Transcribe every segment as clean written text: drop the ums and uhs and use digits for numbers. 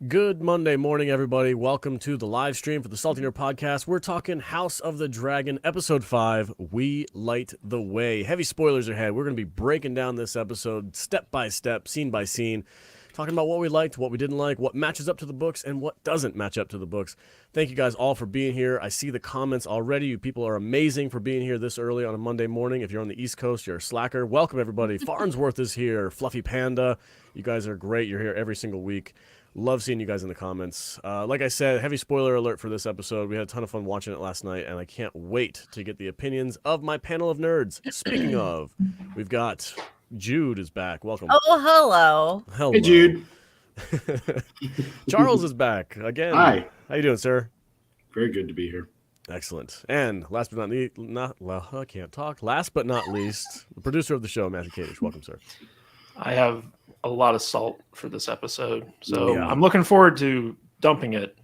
Good Monday morning, everybody. Welcome to the live stream for the Salty Nerd Podcast. We're talking House of the Dragon, Episode 5, We Light the Way. Heavy spoilers ahead. We're going to be breaking down this episode step by step, scene by scene, talking about what we liked, what we didn't like, what matches up to the books, and what doesn't match up to the books. Thank you guys all for being here. I see the comments already. You people are amazing for being here this early on a Monday morning. If you're on the East Coast, you're a slacker. Welcome, everybody. Farnsworth is here. Fluffy Panda. You guys are great. You're here every single week. Love seeing you guys in the comments. Like I said, heavy spoiler alert for this episode. We had a ton of fun watching it last night, and I can't wait to get the opinions of my panel of nerds. Speaking of, we've got Jude is back. Welcome. Oh, hello. Hello. Hey, Jude. Charles is back again. Hi. How you doing, sir? Very good to be here. Excellent. And last but not least, I can't talk. Last but not least, the producer of the show, Matthew Kadish. Welcome, sir. I have a lot of salt for this episode, so Yeah. I'm looking forward to dumping it.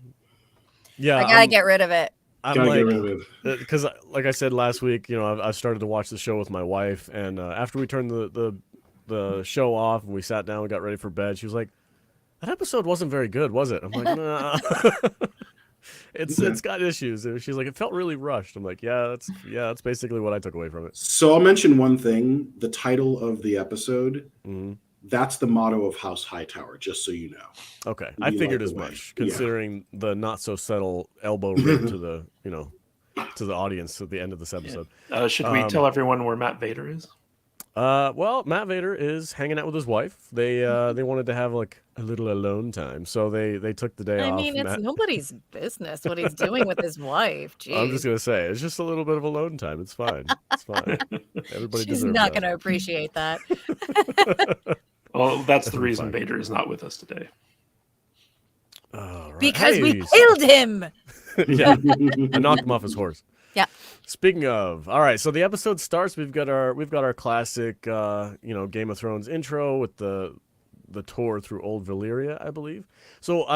Yeah, I gotta get rid of it. I'm Gotta like, get rid of it. because like I said last week, you know, I've started to watch the show with my wife, and after we turned the show off and we sat down and got ready for bed, she was like, "That episode wasn't very good, was it?" I'm like, "Nah." It's got issues. And she's like, "It felt really rushed." I'm like, "Yeah, that's basically what I took away from it." So I'll mention one thing. The title of the episode, Mm-hmm. that's the motto of House Hightower, just so you know. Okay, We I figured like as the way. much, considering the not so subtle elbow rig to the to the audience at the end of this episode. Should we tell everyone where Matt Vader is? Well, Matt Vader is hanging out with his wife. They wanted to have like a little alone time, so they took the day off. I mean, it's nobody's business what he's doing with his wife. Jeez. I'm just gonna say it's just a little bit of alone time. It's fine. It's fine. Everybody She's deserves not that. going to appreciate that. Well, that's the Fine. reason Vader is not with us today. All right. Because we Hey, killed him. yeah, I knocked him off his horse. Yeah. Speaking of, all right, so the episode starts. We've got our classic, Game of Thrones intro with the tour through Old Valyria, I believe. So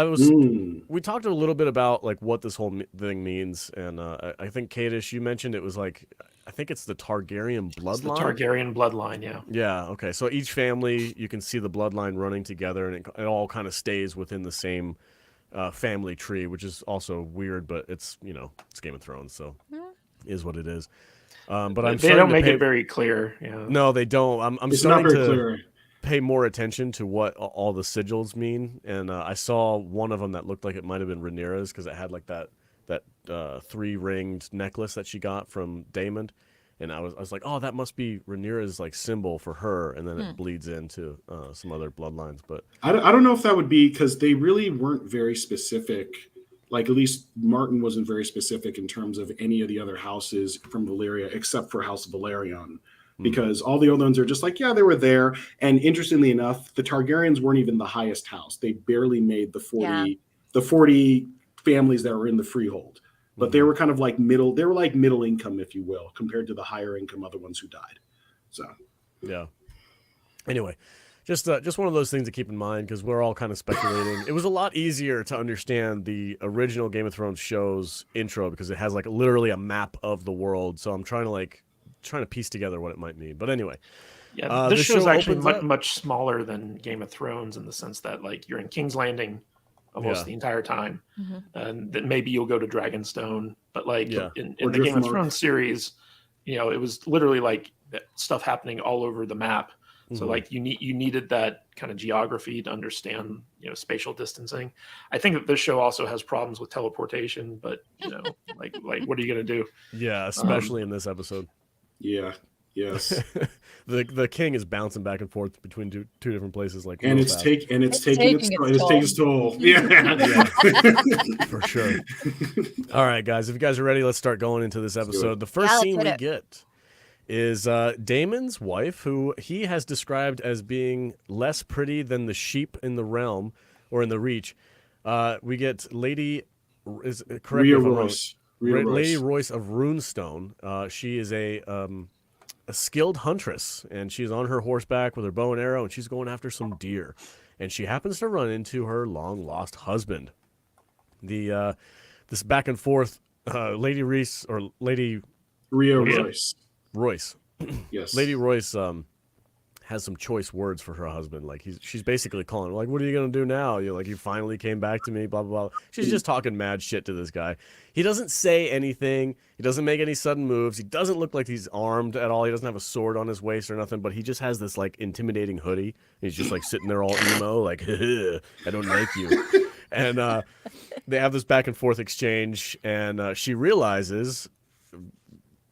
we talked a little bit about like what this whole thing means, and I think Kadish, you mentioned it was like, I think it's the Targaryen bloodline. It's the Targaryen bloodline, yeah. Yeah. Okay. So each family, you can see the bloodline running together, and it all kind of stays within the same family tree, which is also weird, but it's it's Game of Thrones, so is what it is. But They don't make it very clear. Yeah. No, they don't. I'm It's not starting very to clear. pay more attention to what all the sigils mean, and I saw one of them that looked like it might have been Rhaenyra's because it had like that 3-ringed necklace that she got from Damon, and I was like, oh, that must be Rhaenyra's like symbol for her, and then it bleeds into some other bloodlines. But I don't know if that would be because they really weren't very specific. Like, at least Martin wasn't very specific in terms of any of the other houses from Valyria except for House Velaryon. Because all the other ones are just like, yeah, they were there. And interestingly enough, the Targaryens weren't even the highest house. They barely made the 40 families that were in the freehold. But they were kind of like middle income, if you will, compared to the higher income other ones who died. So yeah. Anyway, just one of those things to keep in mind because we're all kind of speculating. It was a lot easier to understand the original Game of Thrones show's intro because it has like literally a map of the world. So I'm trying to piece together what it might mean. But anyway, Yeah, the this show's show actually opens up- much smaller than Game of Thrones in the sense that like you're in King's Landing almost the entire time, and then maybe you'll go to Dragonstone. But like in the Game of Thrones series, it was literally like stuff happening all over the map. So like you needed that kind of geography to understand spatial distancing. I think that this show also has problems with teleportation, but like what are you gonna do? Yeah, especially in this episode. yeah, yes. The king is bouncing back and forth between two different places, like And real it's fast. taking its toll. Yeah, for sure. All right, guys, if you guys are ready, let's start going into this episode. The first let's scene hit we it. get is Damon's wife, who he has described as being less pretty than the sheep in the realm or in the Reach. We get Lady, correct me if I'm wrong, Royce. Rhea Lady Royce. Royce of Runestone. She is a skilled huntress, and she's on her horseback with her bow and arrow, and she's going after some deer. And she happens to run into her long-lost husband. This back and forth, Lady Reese or Lady Rhea Royce. Royce. Yes. Lady Royce has some choice words for her husband. Like she's basically calling him, like, what are you gonna do now? You're like, you finally came back to me, blah blah blah. She's just talking mad shit to this guy. He doesn't say anything. He doesn't make any sudden moves. He doesn't look like he's armed at all. He doesn't have a sword on his waist or nothing, but he just has this like intimidating hoodie. He's just like sitting there all emo, like, I don't like you. And they have this back and forth exchange, and she realizes,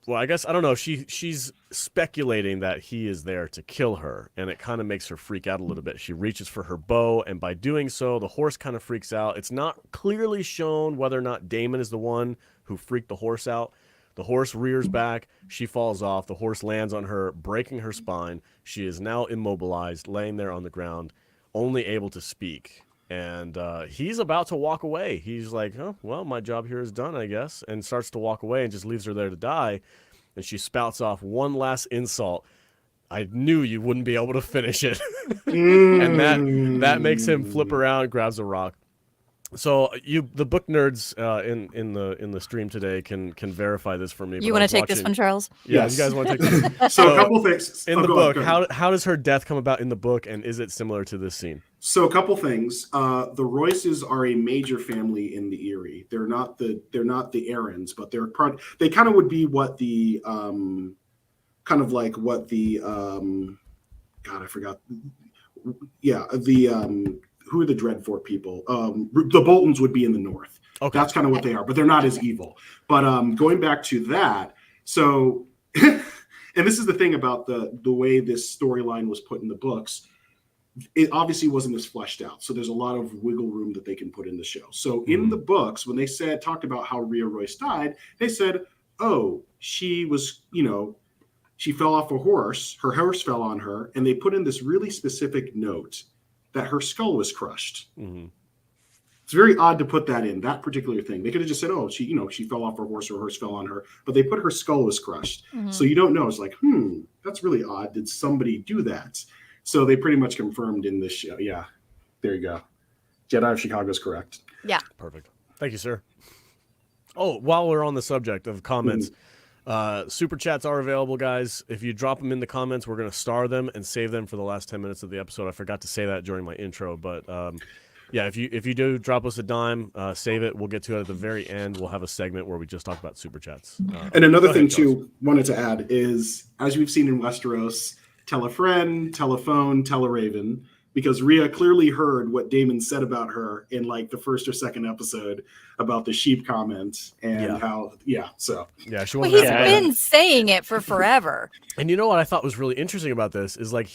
well, I guess, I don't know, she's speculating that he is there to kill her, and it kind of makes her freak out a little bit. She reaches for her bow, and by doing so, the horse kind of freaks out. It's not clearly shown whether or not Damon is the one who freaked the horse out. The horse rears back, she falls off, the horse lands on her, breaking her spine. She is now immobilized, laying there on the ground, only able to speak. And he's about to walk away. He's like, oh, well, my job here is done, I guess, and starts to walk away and just leaves her there to die. And she spouts off one last insult. I knew you wouldn't be able to finish it. And that makes him flip around, grabs a rock. So the book nerds in the stream today can verify this for me. You want to take this one, Charles? Yeah, yes. You guys want to take this? So a couple things in the book. How does her death come about in the book, and is it similar to this scene? So a couple things. The Royces are a major family in the Eyrie. They're not the Aarons, but they kind of would be what the God, I forgot. Yeah, who are the Dreadfort people? The Boltons would be in the north. Okay. That's kind of what they are, but they're not as evil. But going back to that, so and this is the thing about the way this storyline was put in the books. It obviously wasn't as fleshed out, so there's a lot of wiggle room that they can put in the show. So in the books, when they talked about how Rhea Royce died, they said, "Oh, she was, she fell off a horse. Her horse fell on her, and they put in this really specific note that her skull was crushed." Mm-hmm. It's very odd to put that in, that particular thing. They could have just said, "Oh, she fell off her horse fell on her," but they put her skull was crushed. Mm-hmm. So you don't know. It's like, that's really odd. Did somebody do that? So they pretty much confirmed in this show. Yeah, there you go. Jedi of Chicago is correct. Yeah. Perfect. Thank you, sir. Oh, while we're on the subject of comments, super chats are available, guys. If you drop them in the comments, we're going to star them and save them for the last 10 minutes of the episode. I forgot to say that during my intro, but yeah, if you do drop us a dime, save it. We'll get to it at the very end. We'll have a segment where we just talk about super chats. And another thing, too, wanted to add is, as we've seen in Westeros, tell a friend, tell a phone, tell a raven, because Rhea clearly heard what Damon said about her in like the first or second episode about the sheep comment and he's been saying it for forever. And you know what I thought was really interesting about this is like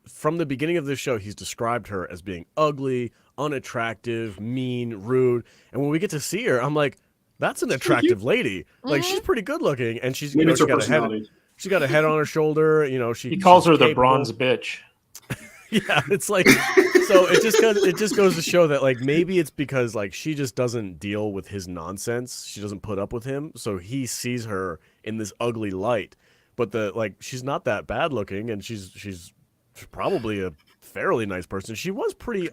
from the beginning of the show, he's described her as being ugly, unattractive, mean, rude. And when we get to see her, I'm like, that's an attractive lady. Like she's pretty good looking, and she's she got a head. She's got a head on her shoulder. He calls her the bronze bitch. Yeah, it's like, so it just goes to show that like maybe it's because like she just doesn't deal with his nonsense. She doesn't put up with him, so he sees her in this ugly light. But she's not that bad looking, and she's probably a fairly nice person. She was pretty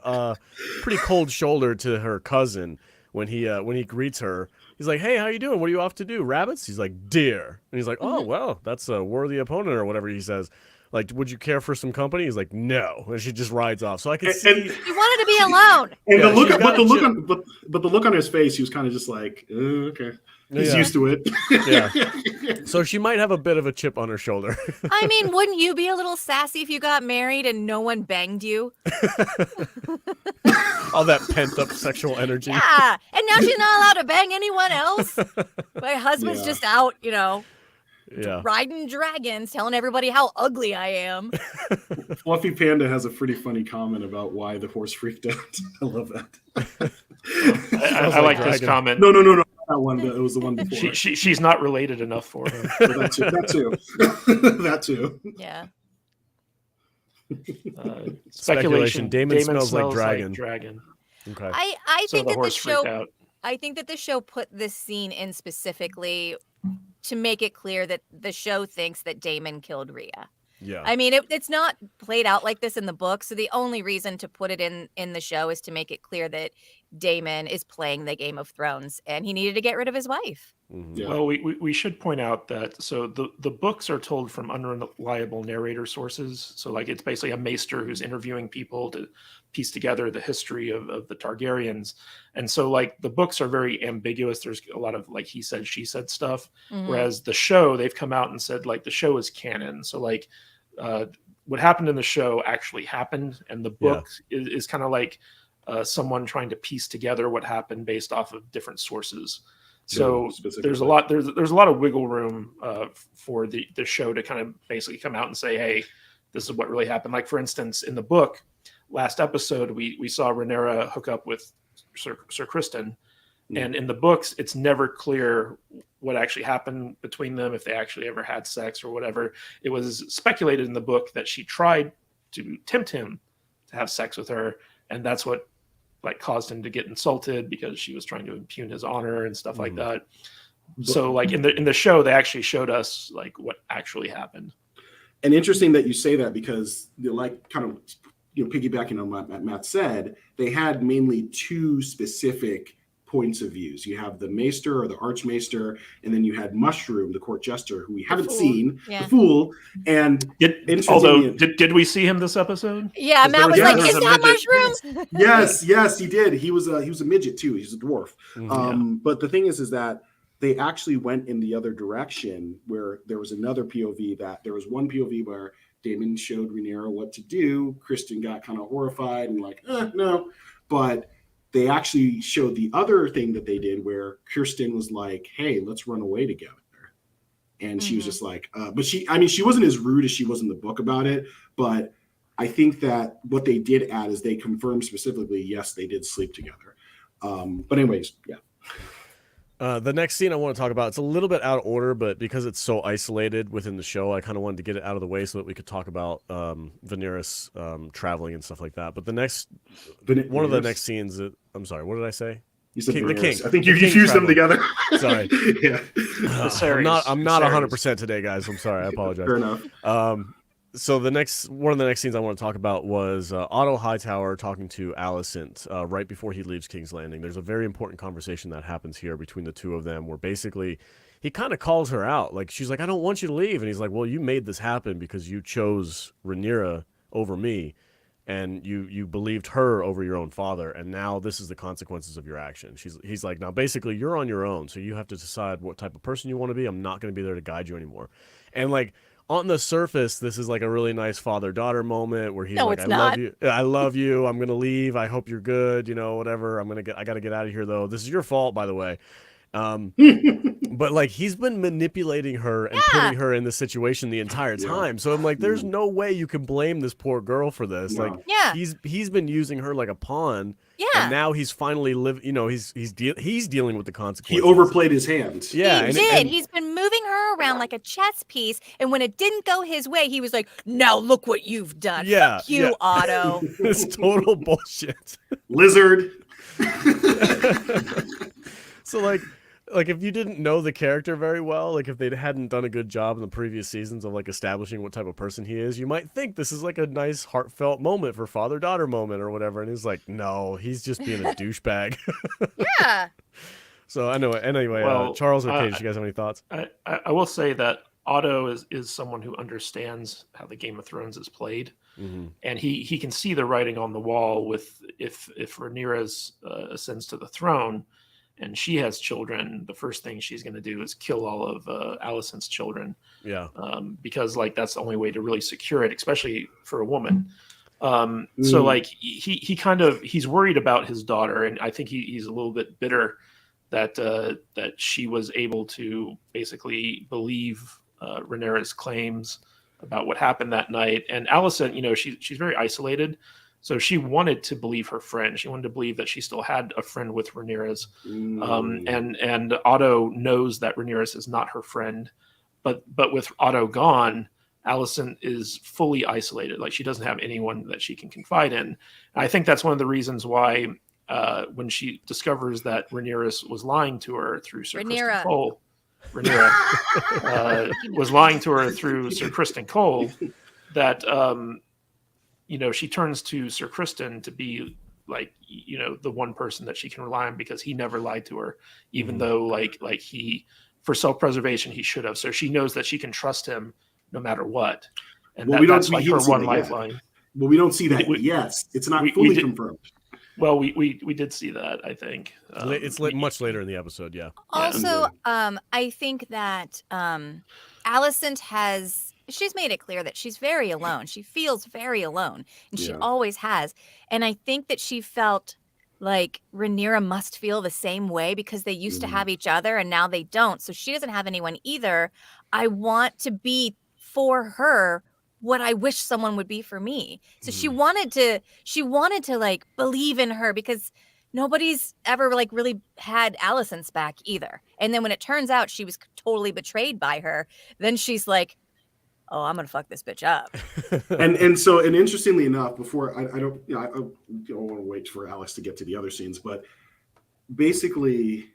cold shouldered to her cousin when he greets her. He's like, "Hey, how you doing? What are you off to do? Rabbits?" He's like, "Deer." And he's like, "Oh, well, that's a worthy opponent," or whatever he says. Like, "Would you care for some company?" He's like, "No," and she just rides off. So I can see he wanted to be alone. And the look on his face, he was kind of just like, "Okay." He's used to it. Yeah. So she might have a bit of a chip on her shoulder. I mean, wouldn't you be a little sassy if you got married and no one banged you? All that pent up sexual energy. Yeah. And now she's not allowed to bang anyone else. My husband's just out, riding dragons, telling everybody how ugly I am. Fluffy Panda has a pretty funny comment about why the horse freaked out. I love that. I like this comment. No. That one. It was the one before. She's not related enough for him. That too. Yeah. Speculation. Damon smells like dragon. Okay. I think that the show. I think that the show put this scene in specifically to make it clear that the show thinks that Damon killed Rhea. Yeah. I mean, it's not played out like this in the book, so the only reason to put it in the show is to make it clear that Daemon is playing the Game of Thrones, and he needed to get rid of his wife. Yeah. Well, we should point out that so the books are told from unreliable narrator sources. So like it's basically a maester who's interviewing people to piece together the history of the Targaryens. And so like the books are very ambiguous. There's a lot of like he said, she said stuff. Whereas the show, they've come out and said like the show is canon. So like what happened in the show actually happened. And the book is kind of like someone trying to piece together what happened based off of different sources. So there's a lot of wiggle room for the show to kind of basically come out and say, hey, this is what really happened. Like for instance, in the book, last episode we saw Rhaenyra hook up with Sir Criston, and in the books it's never clear what actually happened between them, if they actually ever had sex or whatever. It was speculated in the book that she tried to tempt him to have sex with her, and that's what like caused him to get insulted because she was trying to impugn his honor and stuff like that. So like in the show, they actually showed us like what actually happened. And interesting that you say that, because like kind of piggybacking on what Matt said, they had mainly two specific points of views. You have the maester or the archmaester, and then you had Mushroom, the court jester, who we haven't seen, the fool. And did we see him this episode? Yeah, Matt was like, "Is that Mushroom?" Yes, he did. He was a midget too. He's a dwarf. But the thing is that they actually went in the other direction, where there was another POV. That there was one POV where Damon showed Rhaenyra what to do. Kristen got kind of horrified and like, no, but they actually showed the other thing that they did, where Kirsten was like, hey, let's run away together. And she was just like, but she wasn't as rude as she was in the book about it. But I think that what they did add is they confirmed specifically, yes, they did sleep together. But anyways, yeah. The next scene I want to talk about, it's a little bit out of order, but because it's so isolated within the show, I kind of wanted to get it out of the way so that we could talk about Viserys traveling and stuff like that. But one of the next scenes, I'm sorry, what did I say? You said the king. I think you fused them together. Sorry. Yeah. I'm not 100% today, guys. I'm sorry. I apologize. Fair enough. So one of the next scenes I want to talk about was Otto Hightower talking to Alicent right before he leaves King's Landing. There's a very important conversation that happens here between the two of them, where basically he kind of calls her out. Like, she's like, I don't want you to leave. And he's like, well, you made this happen because you chose Rhaenyra over me, and you believed her over your own father, and now this is the consequences of your action. He's like, now basically you're on your own, so you have to decide what type of person you want to be. I'm not going to be there to guide you anymore. And like, on the surface, this is like a really nice father-daughter moment where he's like, I love you, I'm gonna leave, I hope you're good, whatever, I gotta get out of here though. This is your fault, by the way. But like, he's been manipulating her and putting her in this situation the entire time. So I'm like, there's no way you can blame this poor girl for this. No. Like, he's been using her like a pawn. Yeah. And now he's finally he's dealing with the consequences. He overplayed his hand. Yeah. He did. He's been moving her around like a chess piece, and when it didn't go his way, he was like, now look what you've done. Yeah. Fuck you, Otto. It's total bullshit. Lizard. So like if you didn't know the character very well, like if they hadn't done a good job in the previous seasons of like establishing what type of person he is, you might think this is like a nice heartfelt moment for father-daughter moment or whatever. And he's like, no, he's just being a douchebag. Yeah. So anyway, Charles or Cage, you guys have any thoughts? I will say that Otto is someone who understands how the Game of Thrones is played. Mm-hmm. And he can see the writing on the wall with if Rhaenyra ascends to the throne and she has children, the first thing she's going to do is kill all of Alicent's children. Yeah. Because like that's the only way to really secure it, especially for a woman. So like he's worried about his daughter, and I think he's a little bit bitter that she was able to basically believe Rhaenyra's claims about what happened that night. And Alicent, she's very isolated. So she wanted to believe her friend. She wanted to believe that she still had a friend with Rhaenyra's. And Otto knows that Rhaenyra's is not her friend. But with Otto gone, Alicent is fully isolated. Like, she doesn't have anyone that she can confide in. And I think that's one of the reasons why when she discovers that Rhaenyra was lying to her through Sir Criston Cole, Rhaenyra was lying to her through Sir Criston Cole, that she turns to Sir Criston to be like, you know, the one person that she can rely on, because he never lied to her, even though like he, for self-preservation, he should have. So she knows that she can trust him no matter what. And that's like her one lifeline. Well, we don't see that yet. It's not fully confirmed. Well, we did see that, I think. It's much later in the episode, yeah. Also, I think that Alicent she's made it clear that she's very alone. She feels very alone, and she always has. And I think that she felt like Rhaenyra must feel the same way, because they used to have each other and now they don't. So she doesn't have anyone either. I want to be for her what I wish someone would be for me. So she wanted to like believe in her, because nobody's ever like really had Alicent's back either. And then when it turns out she was totally betrayed by her, then she's like, oh, I'm gonna fuck this bitch up. and interestingly enough, before I don't want to wait for Alex to get to the other scenes, but basically,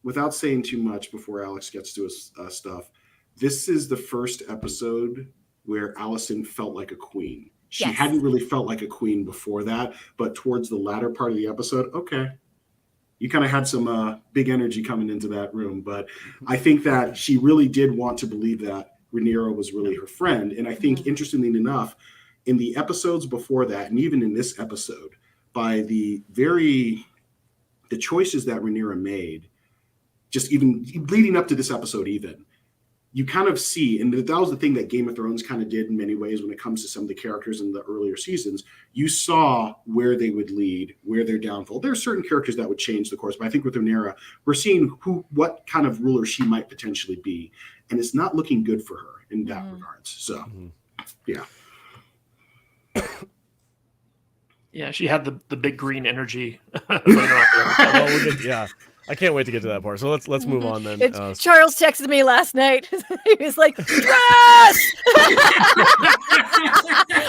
without saying too much before Alex gets to his stuff, this is the first episode where Alicent felt like a queen. She hadn't really felt like a queen before that, but towards the latter part of the episode, okay, you kind of had some big energy coming into that room. But I think that she really did want to believe that Rhaenyra was really her friend. And I think, interestingly enough, in the episodes before that, and even in this episode, by the choices that Rhaenyra made, just even leading up to this episode even, you kind of see, and that was the thing that Game of Thrones kind of did in many ways when it comes to some of the characters in the earlier seasons. You saw where they would lead, where their downfall. There are certain characters that would change the course, but I think with Rhaenyra, we're seeing what kind of ruler she might potentially be, and it's not looking good for her in that regards. So, yeah. Yeah, she had the big green energy. Yeah. I can't wait to get to that part. So let's move on then. Charles texted me last night. He was like, "Dress!"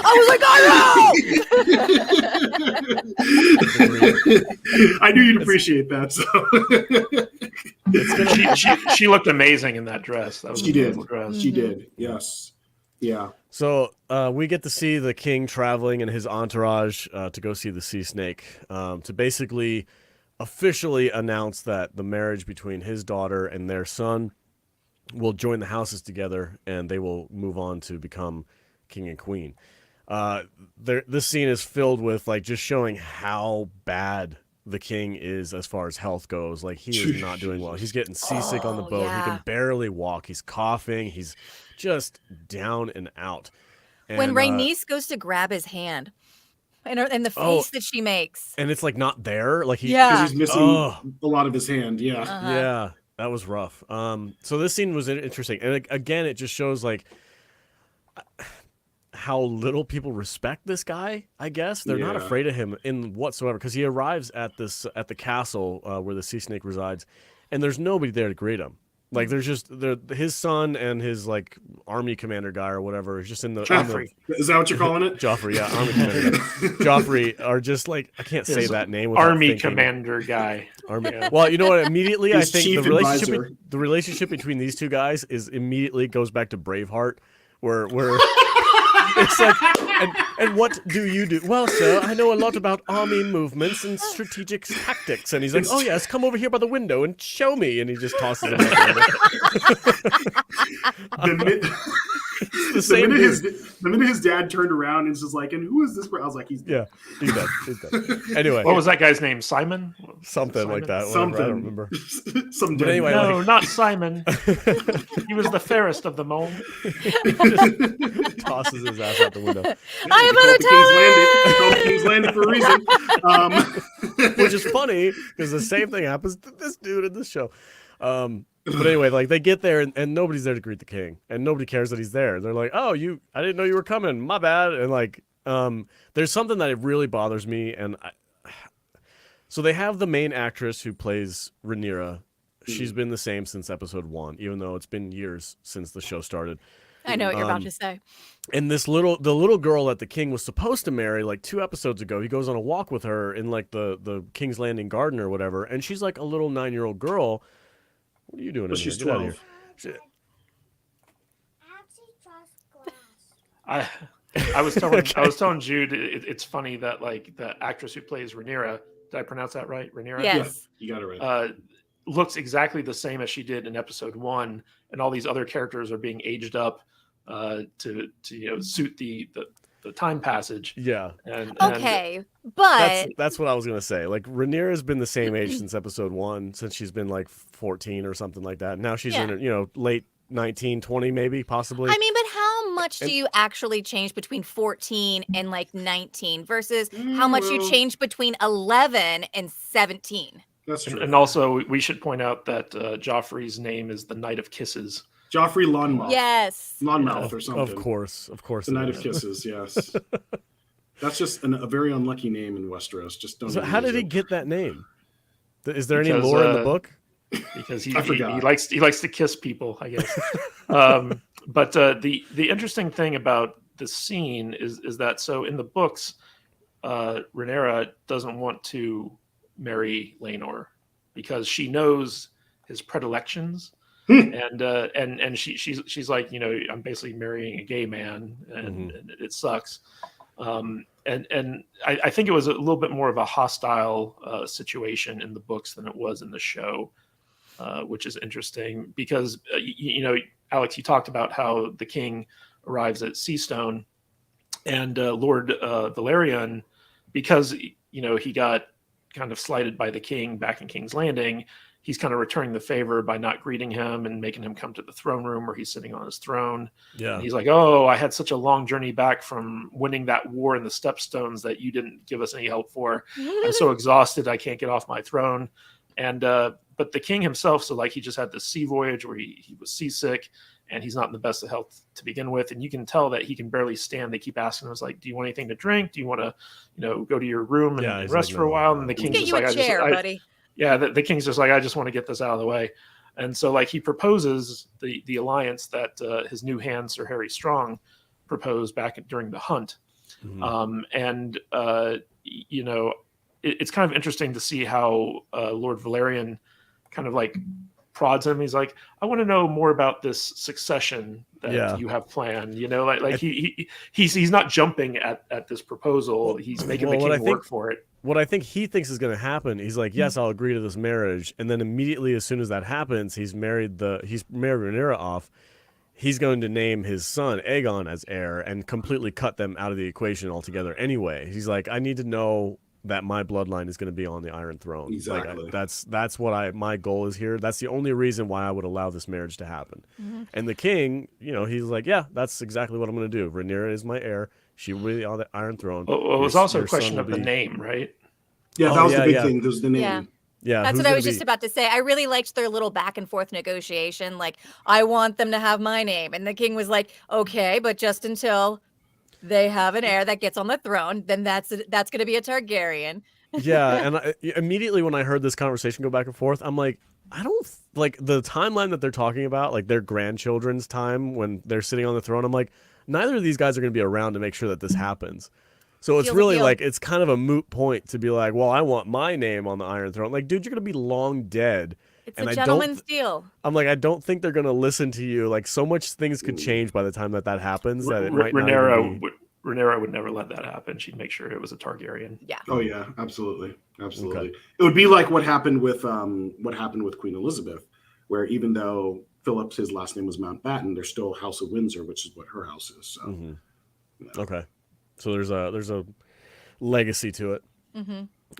I was like, I knew you'd appreciate that. So she looked amazing in that dress. That was a beautiful dress. She did. Yes. Yeah. So we get to see the king traveling and his entourage to go see the sea snake, to basically officially announced that the marriage between his daughter and their son will join the houses together, and they will move on to become king and queen. This scene is filled with like just showing how bad the king is as far as health goes. Like, he is not doing well. He's getting seasick on the boat. Yeah. He can barely walk. He's coughing. He's just down and out. And, when Rhaenys goes to grab his hand, and the face that she makes, and it's like not there, like he's missing a lot of his hand. Yeah, that was rough. So this scene was interesting, and again, it just shows like how little people respect this guy. I guess they're not afraid of him in whatsoever, because he arrives at the castle where the sea snake resides, and there's nobody there to greet him. Like, there's just his son and his like army commander guy or whatever is just in the Joffrey. Is that what you're calling it? Joffrey, yeah, army commander guy. Joffrey are just like, I can't say that name. Army thinking. Commander guy. Well, you know what? Immediately, I think the relationship between these two guys immediately goes back to Braveheart, where it's like, and what do you do? Well, sir, I know a lot about army movements and strategic tactics. And he's like, oh, yes, come over here by the window and show me. And he just tosses him out the minute his dad turned around and was just like, and who is this? I was like, he's dead. He's dead. Anyway. What was that guy's name? Simon? Something like that. Something. I don't remember. But anyway, no, not Simon. He was the fairest of them all. Tosses his ass out the window. I am King's Landing for a reason. Which is funny, because the same thing happens to this dude in this show. But anyway, like, they get there and nobody's there to greet the king, and nobody cares that he's there. They're like, oh, I didn't know you were coming. My bad. And like, there's something that it really bothers me. And so they have the main actress who plays Rhaenyra. She's been the same since episode 1, even though it's been years since the show started. I know what you're about to say. And the little girl that the king was supposed to marry like 2 episodes ago, he goes on a walk with her in like the King's Landing garden or whatever, and she's like a little 9-year-old girl. What are you doing? She's here? Get 12. I was telling Jude, it's funny that like the actress who plays Rhaenyra, did I pronounce that right? Rhaenyra? Yes. Yeah, you got it right. Looks exactly the same as she did in episode 1, and all these other characters are being aged up to suit the time passage. Yeah. Okay, but that's what I was gonna say. Like Rhaenyra's been the same age since episode 1, since she's been like 14 or something like that. Now she's in her, late 19, 20 maybe, possibly. I mean, but how much do you actually change between 14 and like 19 versus how much you change between 11 and 17? That's true. And also, we should point out that Joffrey's name is the Knight of Kisses. Joffrey Lonmouth. Yes. Lonmouth or something. Of course. The Knight of Kisses, yes. That's just a very unlucky name in Westeros. Just don't. So how did he get that name? Is there any Because, lore in the book? Because he likes to kiss people, I guess. But the interesting thing about the scene is that so in the books, Rhaenyra doesn't want to marry Laenor because she knows his predilections, and she's like, I'm basically marrying a gay man, and it sucks. And I think it was a little bit more of a hostile situation in the books than it was in the show. Which is interesting because, Alex, you talked about how the king arrives at Seastone and Lord Velaryon, because, he got kind of slighted by the king back in King's Landing. He's kind of returning the favor by not greeting him and making him come to the throne room where he's sitting on his throne. Yeah. And he's like, oh, I had such a long journey back from winning that war in the Stepstones that you didn't give us any help for. I'm so exhausted. I can't get off my throne. And, but the king himself, so like he just had this sea voyage where he was seasick and he's not in the best of health to begin with. And you can tell that he can barely stand. They keep asking him, like, do you want anything to drink? Do you want to, go to your room and rest like, for a while? And the king's Get just you like, a chair, buddy. The king's just like, I just want to get this out of the way. And so like he proposes the alliance that his new hand, Sir Harry Strong, proposed back during the hunt. It's kind of interesting to see how Lord Velaryon kind of like prods him. He's like, I want to know more about this succession that you have planned. He's not jumping at this proproposal. He's making the king work for it. What I think he thinks is going to happen, he's like, yes, I'll agree to this marriage, and then immediately as soon as that happens, he's married Rhaenyra off. He's going to name his son Aegon as heir and completely cut them out of the equation altogether. Anyway, he's like, I need to know that my bloodline is going to be on the Iron Throne. Exactly. Like, that's what my goal is here. That's the only reason why I would allow this marriage to happen. And the king, he's like, yeah, that's exactly what I'm going to do. Rhaenyra is my heir. She will be on the Iron Throne. Well, it was also a question of the name, right? Yeah, that was the big thing. There was the name. Yeah, that's what I was just about to say. I really liked their little back and forth negotiation. Like, I want them to have my name. And the king was like, okay, but just until they have an heir that gets on the throne, then that's going to be a Targaryen. Yeah, and immediately when I heard this conversation go back and forth, I'm like, I don't like the timeline that they're talking about, like their grandchildren's time when they're sitting on the throne. I'm like, neither of these guys are going to be around to make sure that this happens. So it's really like, it's kind of a moot point to be like, well, I want my name on the Iron Throne. Like, dude, you're going to be long dead. It's a gentleman's deal. I'm like, I don't think they're going to listen to you. Like, so much things could change by the time that happens that it might Rhaenyra would never let that happen. She'd make sure it was a Targaryen. Yeah. Oh yeah, absolutely. Okay. It would be like what happened with Queen Elizabeth, where even though Philip's his last name was Mountbatten, there's still House of Windsor, which is what her house is. So. Okay. So there's a legacy to it.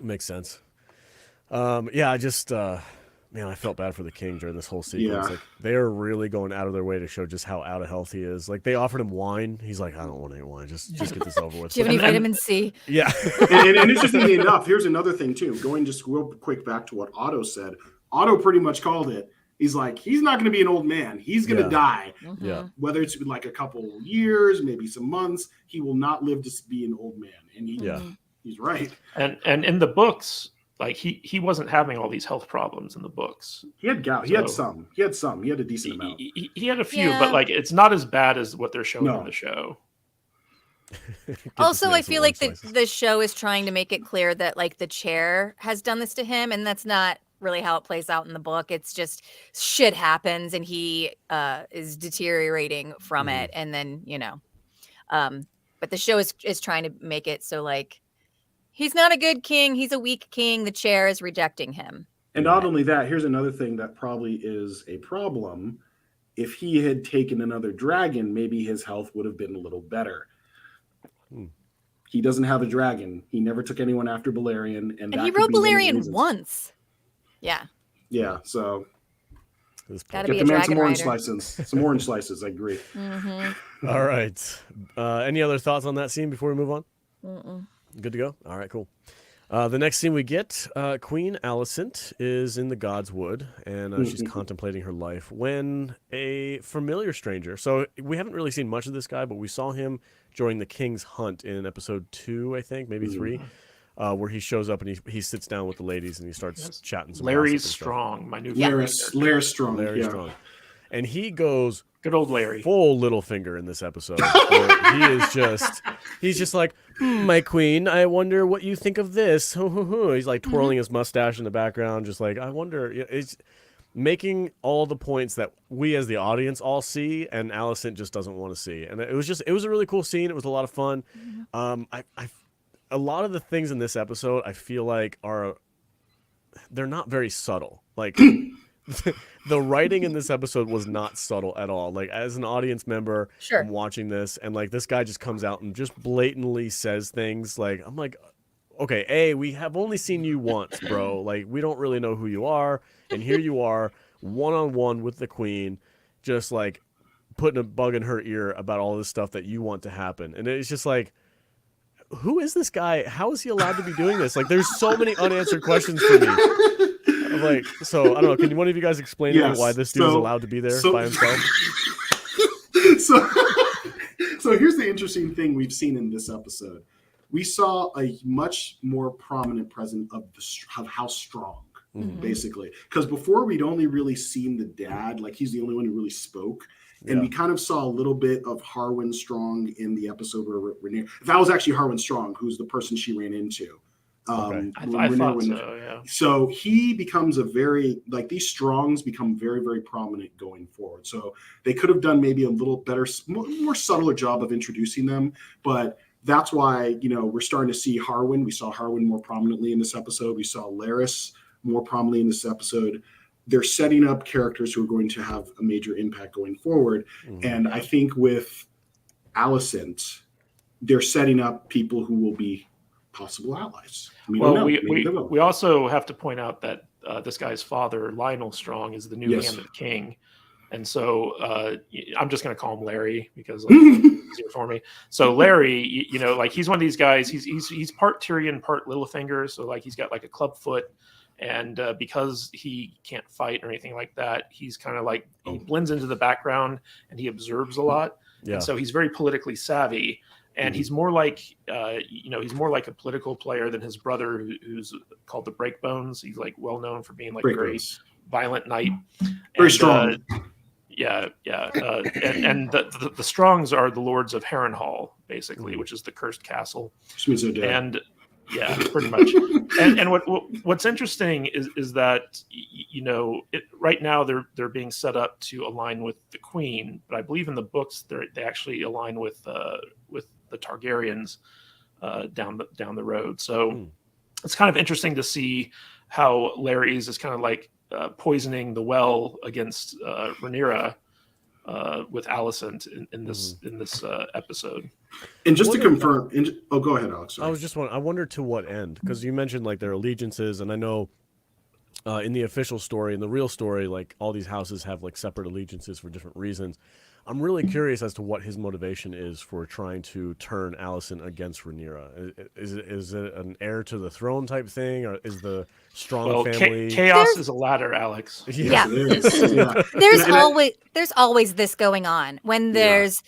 Makes sense. I just I felt bad for the king during this whole sequence. Yeah. Like, they are really going out of their way to show just how out of health he is. Like, they offered him wine. He's like, I don't want any wine. Just get this over with. Do you have any vitamin C? Yeah. and interestingly enough, here's another thing too. Going just real quick back to what Otto said. Otto pretty much called it. He's like, he's not going to be an old man. He's going to die. Yeah. Whether it's like a couple years, maybe some months, he will not live to be an old man. And he's right. And in the books, like he wasn't having all these health problems in the books. He had gout. He had some. He had a decent amount. He had a few, but like it's not as bad as what they're showing in the show. Also, I feel like the show is trying to make it clear that like the chair has done this to him, and that's not really how it plays out in the book. It's just shit happens and he is deteriorating from it, and then but but the show is trying to make it so like he's not a good king, he's a weak king. The chair is rejecting him. And not only that, here's another thing that probably is a problem. If he had taken another dragon, maybe his health would have been a little better. He doesn't have a dragon. He never took anyone after Velaryon, and he wrote Velaryon once. Yeah. Yeah. So gotta get be the a man dragon some orange rider. slices. Some orange slices. I agree. All right. Any other thoughts on that scene before we move on? Good to go. All right. Cool. The next scene we get, Queen Alicent is in the God's Wood, and she's contemplating her life when a familiar stranger. So we haven't really seen much of this guy, but we saw him during the King's Hunt in episode 2, I think, maybe 3, where he shows up and he sits down with the ladies and he starts chatting. Some Larys Strong, my new Larys Strong. Larys Strong. And he goes good old Larry, full Littlefinger in this episode. He's just like, my queen, I wonder what you think of this. He's like twirling his mustache in the background, just like, I wonder. It's making all the points that we as the audience all see, and Alicent just doesn't want to see. And it was a really cool scene. It was a lot of fun. A lot of the things in this episode, I feel like they're not very subtle. Like. The writing in this episode was not subtle at all. Like, as an audience member, I'm watching this, and like this guy just comes out and just blatantly says things. Like, I'm like, okay, we have only seen you once, bro. Like, we don't really know who you are, and here you are, one-on-one with the queen, just like putting a bug in her ear about all this stuff that you want to happen. And it's just like, who is this guy? How is he allowed to be doing this? Like, there's so many unanswered questions for me. Like, so I don't know. Can one of you guys explain to me why this dude is allowed to be there by himself? So here's the interesting thing we've seen in this episode. We saw a much more prominent presence of House Strong, basically, because before we'd only really seen the dad. Like, he's the only one who really spoke. And we kind of saw a little bit of Harwin Strong in the episode where Rhaenyra. That was actually Harwin Strong, who's the person she ran into. I thought so, yeah. So he becomes these Strongs become very, very prominent going forward. So they could have done maybe a little better, more subtler job of introducing them. But that's why, we're starting to see Harwin. We saw Harwin more prominently in this episode. We saw Larys more prominently in this episode. They're setting up characters who are going to have a major impact going forward. And I think with Alicent, they're setting up people who will be possible allies. We also have to point out that this guy's father, Lyonel Strong, is the new hand of the king. And so I'm just going to call him Larry because it's easier for me. So Larry, he's one of these guys. He's part Tyrion, part Littlefinger. So like he's got like a club foot. And because he can't fight or anything like that, he's kind of like he blends into the background and he observes a lot. Yeah. And so he's very politically savvy. And he's more like, he's more like a political player than his brother, who's called the Breakbones. He's like well known for being like a very violent knight, very strong. And the Strongs are the lords of Harrenhal, basically, which is the cursed castle. And yeah, pretty much. and what's interesting is that right now they're being set up to align with the queen, but I believe in the books they actually align with the Targaryens down the road. So it's kind of interesting to see how Larys is kind of like poisoning the well against Rhaenyra with Alicent in this episode. And just to confirm, go ahead, Alex. Sorry. I was just wondering, I wonder to what end, because you mentioned like their allegiances, and I know in the official story, in the real story, like all these houses have like separate allegiances for different reasons. I'm really curious as to what his motivation is for trying to turn Alicent against Rhaenyra. Is it an heir to the throne type thing, or is the Strong family? Chaos is a ladder, Alex. Yeah. There's always this going on when there's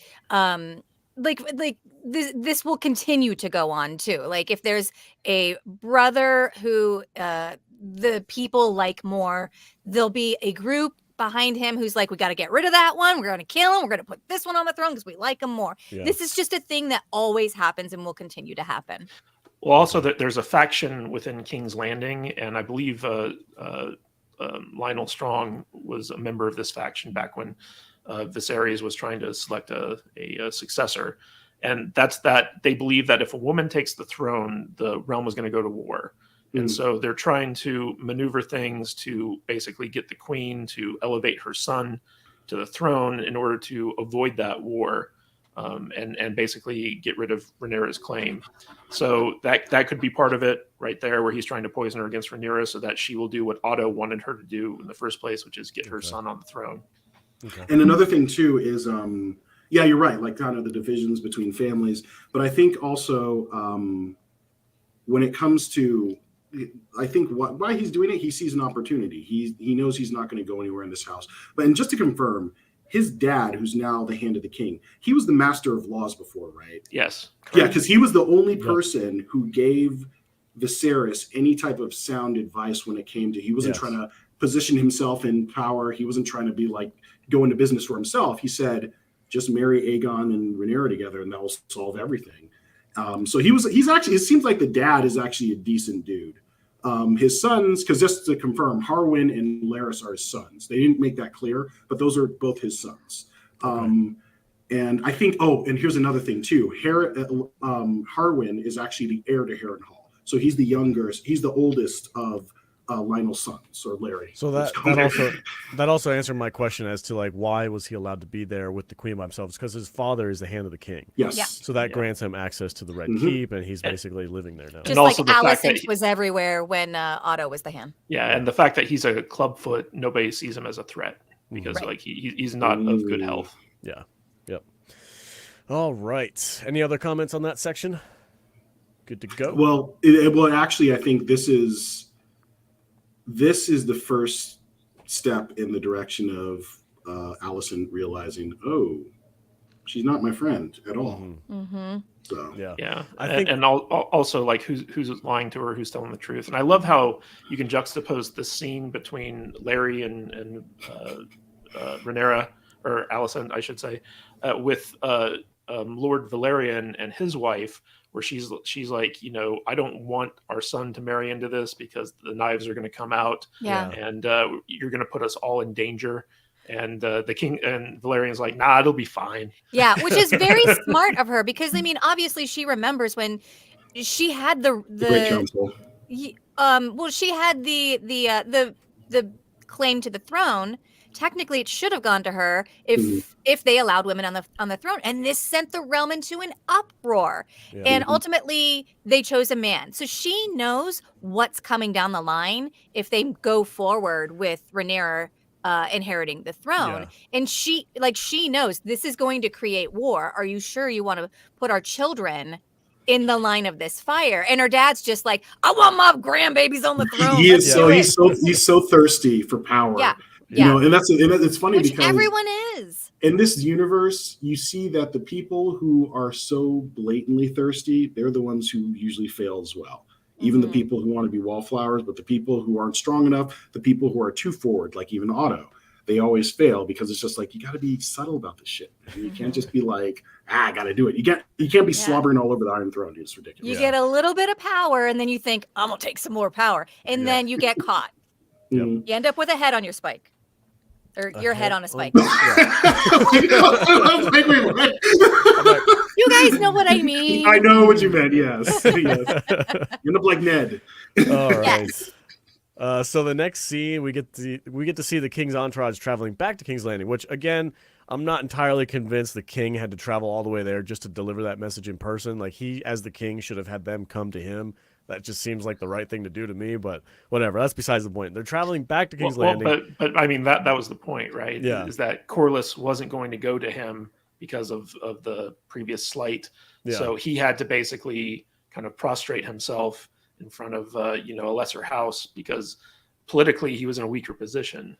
this will continue to go on too. Like if there's a brother who the people like more, there'll be a group behind him who's like, we got to get rid of that one. We're going to kill him. We're going to put this one on the throne because we like him more. Yeah. This is just a thing that always happens and will continue to happen. Well, also there's a faction within King's Landing, and I believe Lyonel Strong was a member of this faction back when Viserys was trying to select a successor. And that's that they believe that if a woman takes the throne, the realm is going to go to war. And so they're trying to maneuver things to basically get the queen to elevate her son to the throne in order to avoid that war, and basically get rid of Rhaenyra's claim. So that could be part of it right there, where he's trying to poison her against Rhaenyra so that she will do what Otto wanted her to do in the first place, which is get her son on the throne. Okay. And another thing too is, yeah, you're right, like kind of the divisions between families. But I think also when it comes to, I think why he's doing it, he sees an opportunity. He knows he's not going to go anywhere in this house. And just to confirm, his dad, who's now the Hand of the King, he was the master of laws before, right? Yes. Correct. Yeah, because he was the only person who gave Viserys any type of sound advice when it came to, he wasn't trying to position himself in power. He wasn't trying to be like, go into business for himself. He said, just marry Aegon and Rhaenyra together and that will solve everything. So he's actually, it seems like the dad is actually a decent dude. His sons, because just to confirm, Harwin and Larys are his sons. They didn't make that clear, but those are both his sons. And I think, and here's another thing too. Harwin is actually the heir to Harrenhal. So he's the youngest, he's the oldest of Lyonel's sons, or Larry. So that also answered my question as to like why was he allowed to be there with the queen by himself? It's because his father is the Hand of the King. Yes. Yeah. So that grants him access to the Red Keep, and he's basically living there now. Just like Alicent was everywhere when Otto was the Hand. Yeah, and the fact that he's a clubfoot, nobody sees him as a threat because like he's not of good health. Yeah. Yep. All right. Any other comments on that section? Good to go. Well, actually, I think this is the first step in the direction of Alicent realizing, she's not my friend at all. Mm-hmm. So yeah, I think, and also like who's lying to her, who's telling the truth. And I love how you can juxtapose the scene between Larry and Rhaenyra, or Alicent, I should say, with Lord Velaryon and his wife, where she's like, I don't want our son to marry into this because the knives are going to come out, and you're going to put us all in danger. And the king and Velaryon's like, nah, it'll be fine. Yeah, which is very smart of her because I mean, obviously she remembers when she had the great counsel. Well, she had the claim to the throne. Technically, it should have gone to her if they allowed women on the throne, and this sent the realm into an uproar. Yeah. And ultimately, they chose a man. So she knows what's coming down the line if they go forward with Rhaenyra inheriting the throne, and she knows this is going to create war. Are you sure you want to put our children in the line of this fire? And her dad's just like, I want my grandbabies on the throne. He's so thirsty for power. Yeah. And it's funny because everyone is in this universe. You see that the people who are so blatantly thirsty, they're the ones who usually fail as well. Even the people who want to be wallflowers, but the people who aren't strong enough, the people who are too forward, like even Otto, they always fail because it's just like, you got to be subtle about this shit. You can't just be like, I got to do it. You can't be slobbering all over the Iron Throne. It's ridiculous. You get a little bit of power, and then you think, I'm gonna take some more power, and then you get caught. You end up with a head on your spike. Or your head on a spike. You guys know what I mean. I know what you meant. Yes. You end up like Ned. All right. So the next scene, we get to see the King's entourage traveling back to King's Landing. Which again, I'm not entirely convinced the King had to travel all the way there just to deliver that message in person. Like he, as the King, should have had them come to him. That just seems like the right thing to do to me, but whatever. That's besides the point. They're traveling back to King's Landing. But I mean, that was the point, right? Yeah. Is that Corlys wasn't going to go to him because of the previous slight. Yeah. So he had to basically kind of prostrate himself in front of, a lesser house because politically he was in a weaker position.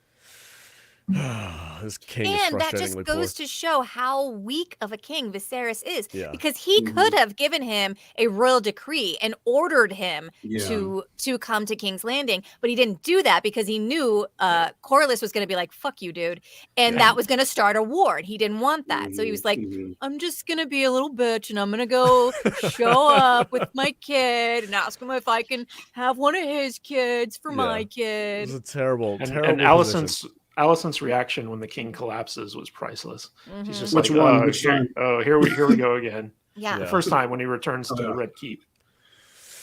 This king and is that just goes to show how weak of a king Viserys is, because he could have given him a royal decree and ordered him to come to King's Landing, but he didn't do that because he knew Corlys was going to be like, fuck you, dude, and that was going to start a war, and he didn't want that. So he was like, I'm just going to be a little bitch, and I'm going to go show up with my kid and ask him if I can have one of his kids for my kid. It was a terrible, terrible and Alicent's reaction when the king collapses was priceless. She's just Which like, one? Which time? Here we go again. Yeah. The first time when he returns to Red Keep.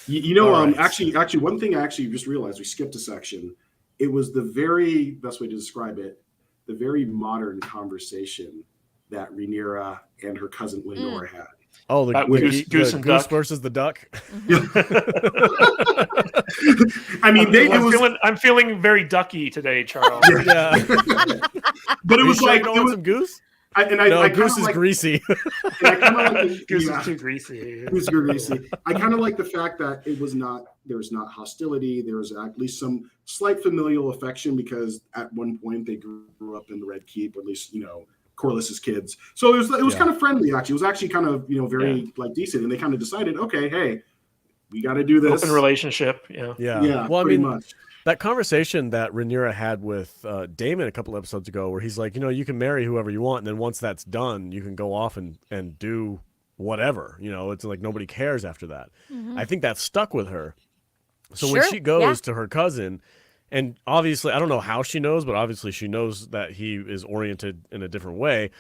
Right. Actually, one thing I actually just realized, we skipped a section. It was the very best way to describe it, the very modern conversation that Rhaenyra and her cousin Laenor had. Oh, the goose versus the duck. I mean, I'm feeling very ducky today, Charles. Yeah. But it was like some goose. Goose is greasy. Goose is too greasy. Goose is greasy. I kind of like the fact that there was not hostility. There was at least some slight familial affection, because at one point they grew up in the Red Keep, or at least, Corlys's kids. So it was kind of friendly, actually. It was actually kind of, very like decent. And they kind of decided, okay, hey, we got to do this. Open relationship. Yeah. Well, much. That conversation that Rhaenyra had with Damon a couple episodes ago, where he's like, you can marry whoever you want, and then once that's done, you can go off and do whatever. It's like nobody cares after that. Mm-hmm. I think that stuck with her. So when she goes to her cousin, and obviously, I don't know how she knows, but obviously she knows that he is oriented in a different way.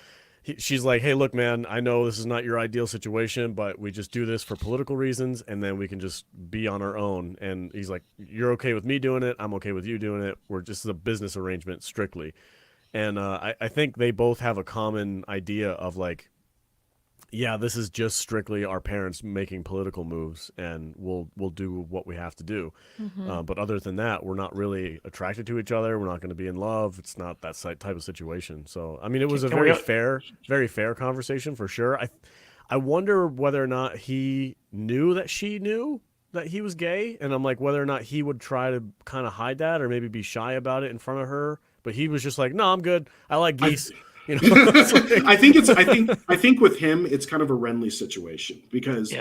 She's like, hey, look, man, I know this is not your ideal situation, but we just do this for political reasons, and then we can just be on our own. And he's like, you're okay with me doing it. I'm okay with you doing it. We're just a business arrangement strictly. And I think they both have a common idea of like, yeah, this is just strictly our parents making political moves, and we'll do what we have to do. Mm-hmm. But other than that, we're not really attracted to each other. We're not going to be in love. It's not that type of situation. So, I mean, it was a very fair conversation for sure. I wonder whether or not he knew that she knew that he was gay, and I'm like, whether or not he would try to kind of hide that or maybe be shy about it in front of her. But he was just like, no, I'm good. I like geese. I think with him it's kind of a Renly situation, because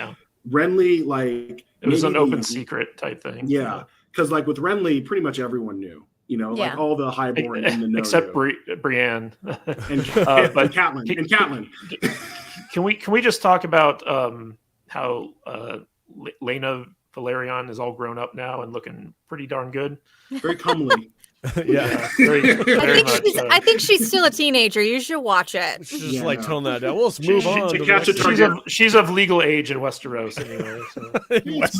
Renly, like, it was an open secret type thing. Yeah, because like with Renly, pretty much everyone knew. Like all the highborn in the know, except Brienne and Catelyn. Can we just talk about how Laena Velaryon is all grown up now and looking pretty darn good? Very comely. I think she's still a teenager. You should watch it. Just like tone that down. Well, let's move on. She's of legal age in Westeros anyway. So.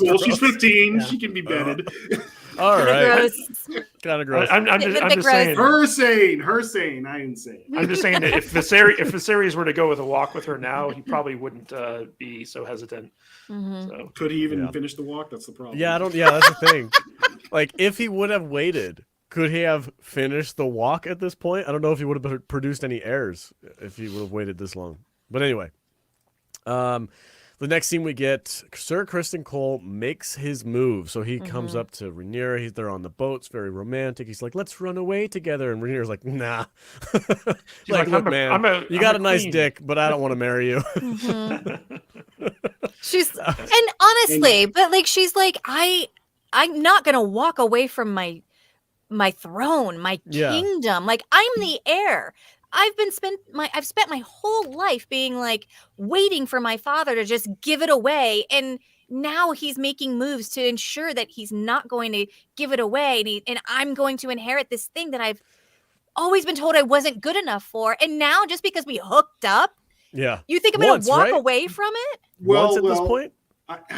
Well, she's 15. She can be bedded. All right. Kind of gross. I'm just saying. Her saying. I ain't saying. I'm just saying that if Viserys were to go with a walk with her now, he probably wouldn't be so hesitant. Mm-hmm. So could he even finish the walk? That's the problem. Yeah, that's the thing. Like, if he would have waited, could he have finished the walk at this point? I don't know if he would have produced any heirs if he would have waited this long. But anyway, the next scene we get, Sir Criston Cole makes his move. So he comes up to Rhaenyra. They're on the boat. It's very romantic. He's like, let's run away together. And Rhaenyra's like, nah. Like, look, man, you got a nice dick, but I don't want to marry you. She's, and honestly, but like, she's like, I'm not going to walk away from my throne, my kingdom. Like, I'm the heir. I've spent my whole life being like waiting for my father to just give it away, and now he's making moves to ensure that he's not going to give it away, and I'm going to inherit this thing that I've always been told I wasn't good enough for. And now, just because we hooked up, you think I'm going to walk away from it? Once at this point,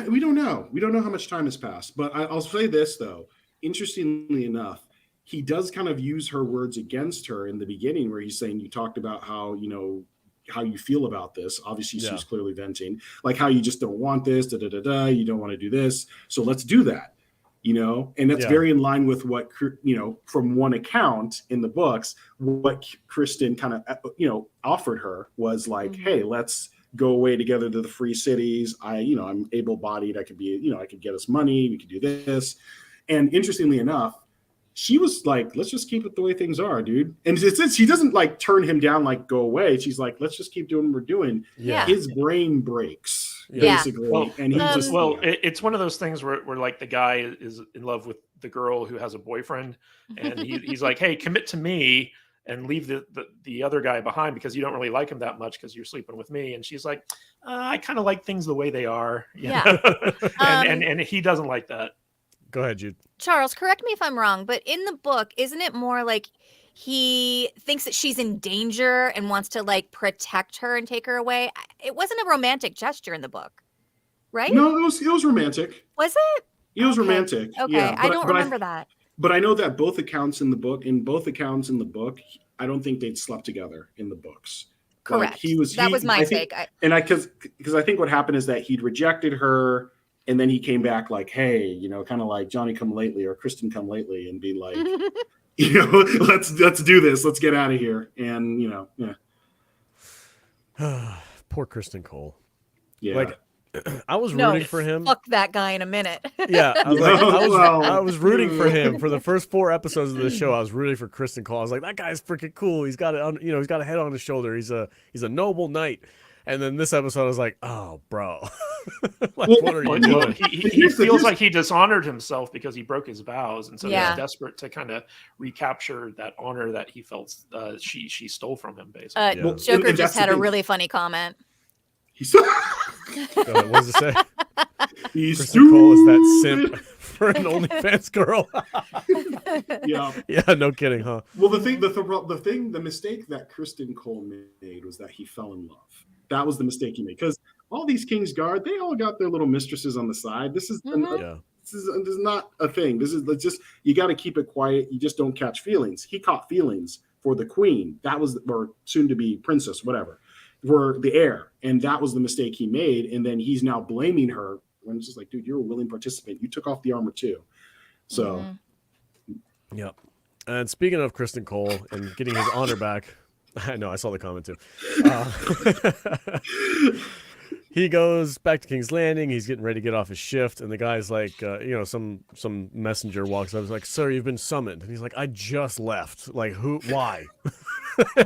we don't know. We don't know how much time has passed. But I'll say this though. Interestingly enough, he does kind of use her words against her in the beginning, where he's saying, you talked about how you feel about this. Obviously, she's clearly venting, like how you just don't want this, you don't want to do this. So let's do that, and that's very in line with what, from one account in the books, what Criston kind of, offered her was like, hey, let's go away together to the free cities. I'm able-bodied. I could be, I could get us money. We could do this. And interestingly enough, she was like, let's just keep it the way things are, dude. And she doesn't like turn him down, like go away. She's like, let's just keep doing what we're doing. Yeah. His brain breaks, basically. Well, and he it's one of those things where like the guy is in love with the girl who has a boyfriend, and he's like, hey, commit to me and leave the other guy behind because you don't really like him that much because you're sleeping with me. And she's like, I kind of like things the way they are. And he doesn't like that. Go ahead, Jude. Charles, correct me if I'm wrong, but in the book, isn't it more like he thinks that she's in danger and wants to like protect her and take her away. It wasn't a romantic gesture in the book, right? No, it was romantic. Was it? It was romantic. Okay, yeah, I don't remember that. But I know that both accounts in the book, I don't think they'd slept together in the books. Correct. Like that was my take. Because I think what happened is that he'd rejected her, and then he came back like, hey, you know, kind of like Johnny come lately or Criston come lately, and be like, you know, let's do this. Let's get out of here. And you know, yeah. Poor Criston Cole. Yeah. Like, I was rooting for him. Fuck that guy in a minute. Yeah, I was rooting for him for the first 4 episodes of this show. I was rooting for Criston Cole. I was like, that guy's freaking cool. He's got it, he's got a head on his shoulder. He's a noble knight. And then this episode, I was like, oh, bro, like, what are you doing? He feels like he dishonored himself because he broke his vows, and so he's desperate to kind of recapture that honor that he felt she stole from him. Basically, Joker just had a really funny comment. What does it say? Criston Cole is that simp for an OnlyFans girl. Yeah, no kidding, huh? Well, the mistake that Criston Cole made was that he fell in love. That was the mistake he made, because all these Kingsguard, they all got their little mistresses on the side. This is this is not a thing. This is just, you got to keep it quiet. You just don't catch feelings. He caught feelings for the queen. That was, or soon to be princess, whatever, for the heir, and that was the mistake he made. And then he's now blaming her when it's just like, dude, you're a willing participant. You took off the armor too. So, Yep. And speaking of Criston Cole and getting his honor back, I know, I saw the comment too. He goes back to King's Landing. He's getting ready to get off his shift, and the guy's like, some messenger walks up. He's like, "Sir, you've been summoned." And he's like, "I just left. Like, who? Why?"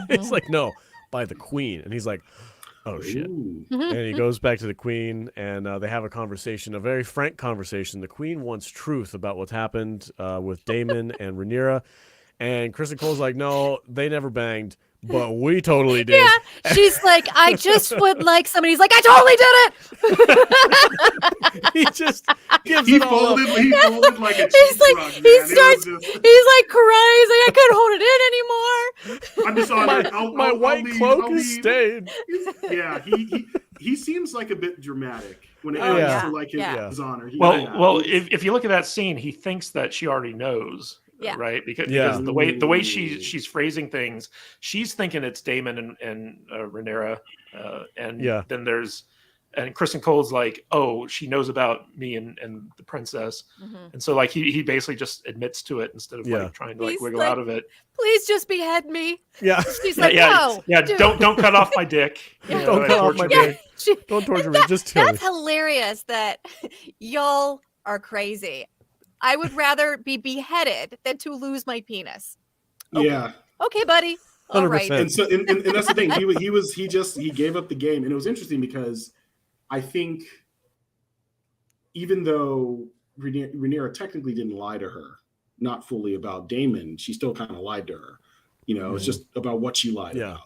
He's like, "No, by the Queen." And he's like, "Oh shit!" And he goes back to the Queen, and they have a conversation, a very frank conversation. The Queen wants truth about what's happened with Damon and Rhaenyra, and Criston Cole's like, "No, they never banged. But we totally did." Yeah, she's like, "I just would like somebody." He's like, "I totally did it." He just gives it all up. He folded like a he's like, rug, he's like crying. He's like, "I couldn't hold it in anymore." I'm just on my white cloak is stained. Yeah, he seems like a bit dramatic when it comes to like his honor. Well, if you look at that scene, he thinks that she already knows. Yeah. Right. Because the way she's phrasing things, she's thinking it's Damon and Rhaenyra, and then there's Criston Cole's like, oh, she knows about me and the princess, and so like he basically just admits to it instead of like trying to like wiggle out of it. Please just behead me. Yeah. She's like, no. Yeah. Don't cut off my dick. Don't cut off my dick. Don't torture me. Just kill me. That's hilarious. That y'all are crazy. I would rather be beheaded than to lose my penis. Okay. Yeah. Okay, buddy. All 100%. right. And so, and that's the thing. He gave up the game, and it was interesting because I think even though Rhaenyra technically didn't lie to her, not fully about Damon, she still kind of lied to her. You know, it's just about what she lied about.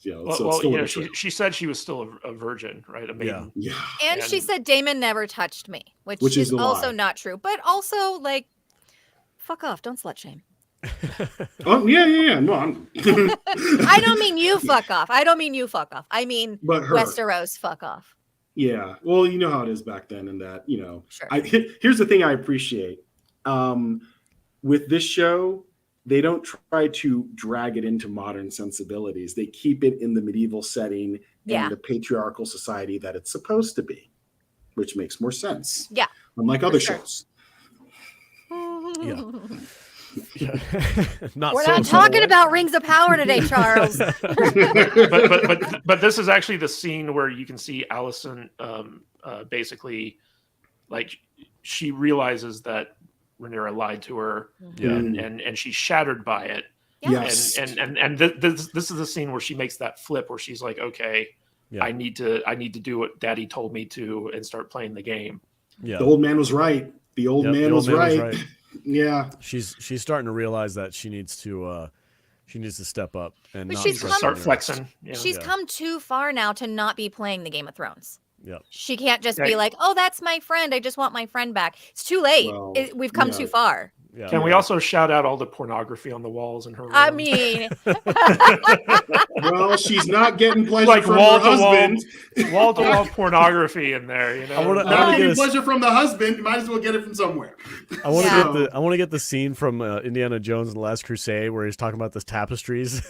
You know, she said she was still a virgin, right? A maiden. Yeah. And she said Damon never touched me, which is also not true. But also, like, fuck off. Don't slut shame. Oh, yeah. No, I don't mean you fuck off. I mean Westeros fuck off. Yeah. Well, you know how it is back then, and that, you know. Sure. Here's the thing I appreciate. With this show, they don't try to drag it into modern sensibilities. They keep it in the medieval setting and the patriarchal society that it's supposed to be, which makes more sense. Yeah. Unlike other shows. Yeah. We're not talking about Rings of Power today, Charles. but this is actually the scene where you can see Alicent basically, like, she realizes that Rhaenyra lied to her, and she's shattered by it. Yes. And this is the scene where she makes that flip where she's like, okay, I need to do what Daddy told me to and start playing the game. Yeah. The old man was right. The old man was right. Yeah. She's starting to realize that she needs to step up and but not start flexing. Yeah. She's come too far now to not be playing the Game of Thrones. Yeah. She can't just be like, oh, that's my friend. I just want my friend back. It's too late. We've come too far. Yeah. Can we also shout out all the pornography on the walls in her room? I mean, well, she's not getting pleasure like from her husband. Wall-to-wall pornography in there. You know, not getting pleasure from the husband. You might as well get it from somewhere. I want to get the scene from Indiana Jones and the Last Crusade where he's talking about the tapestries.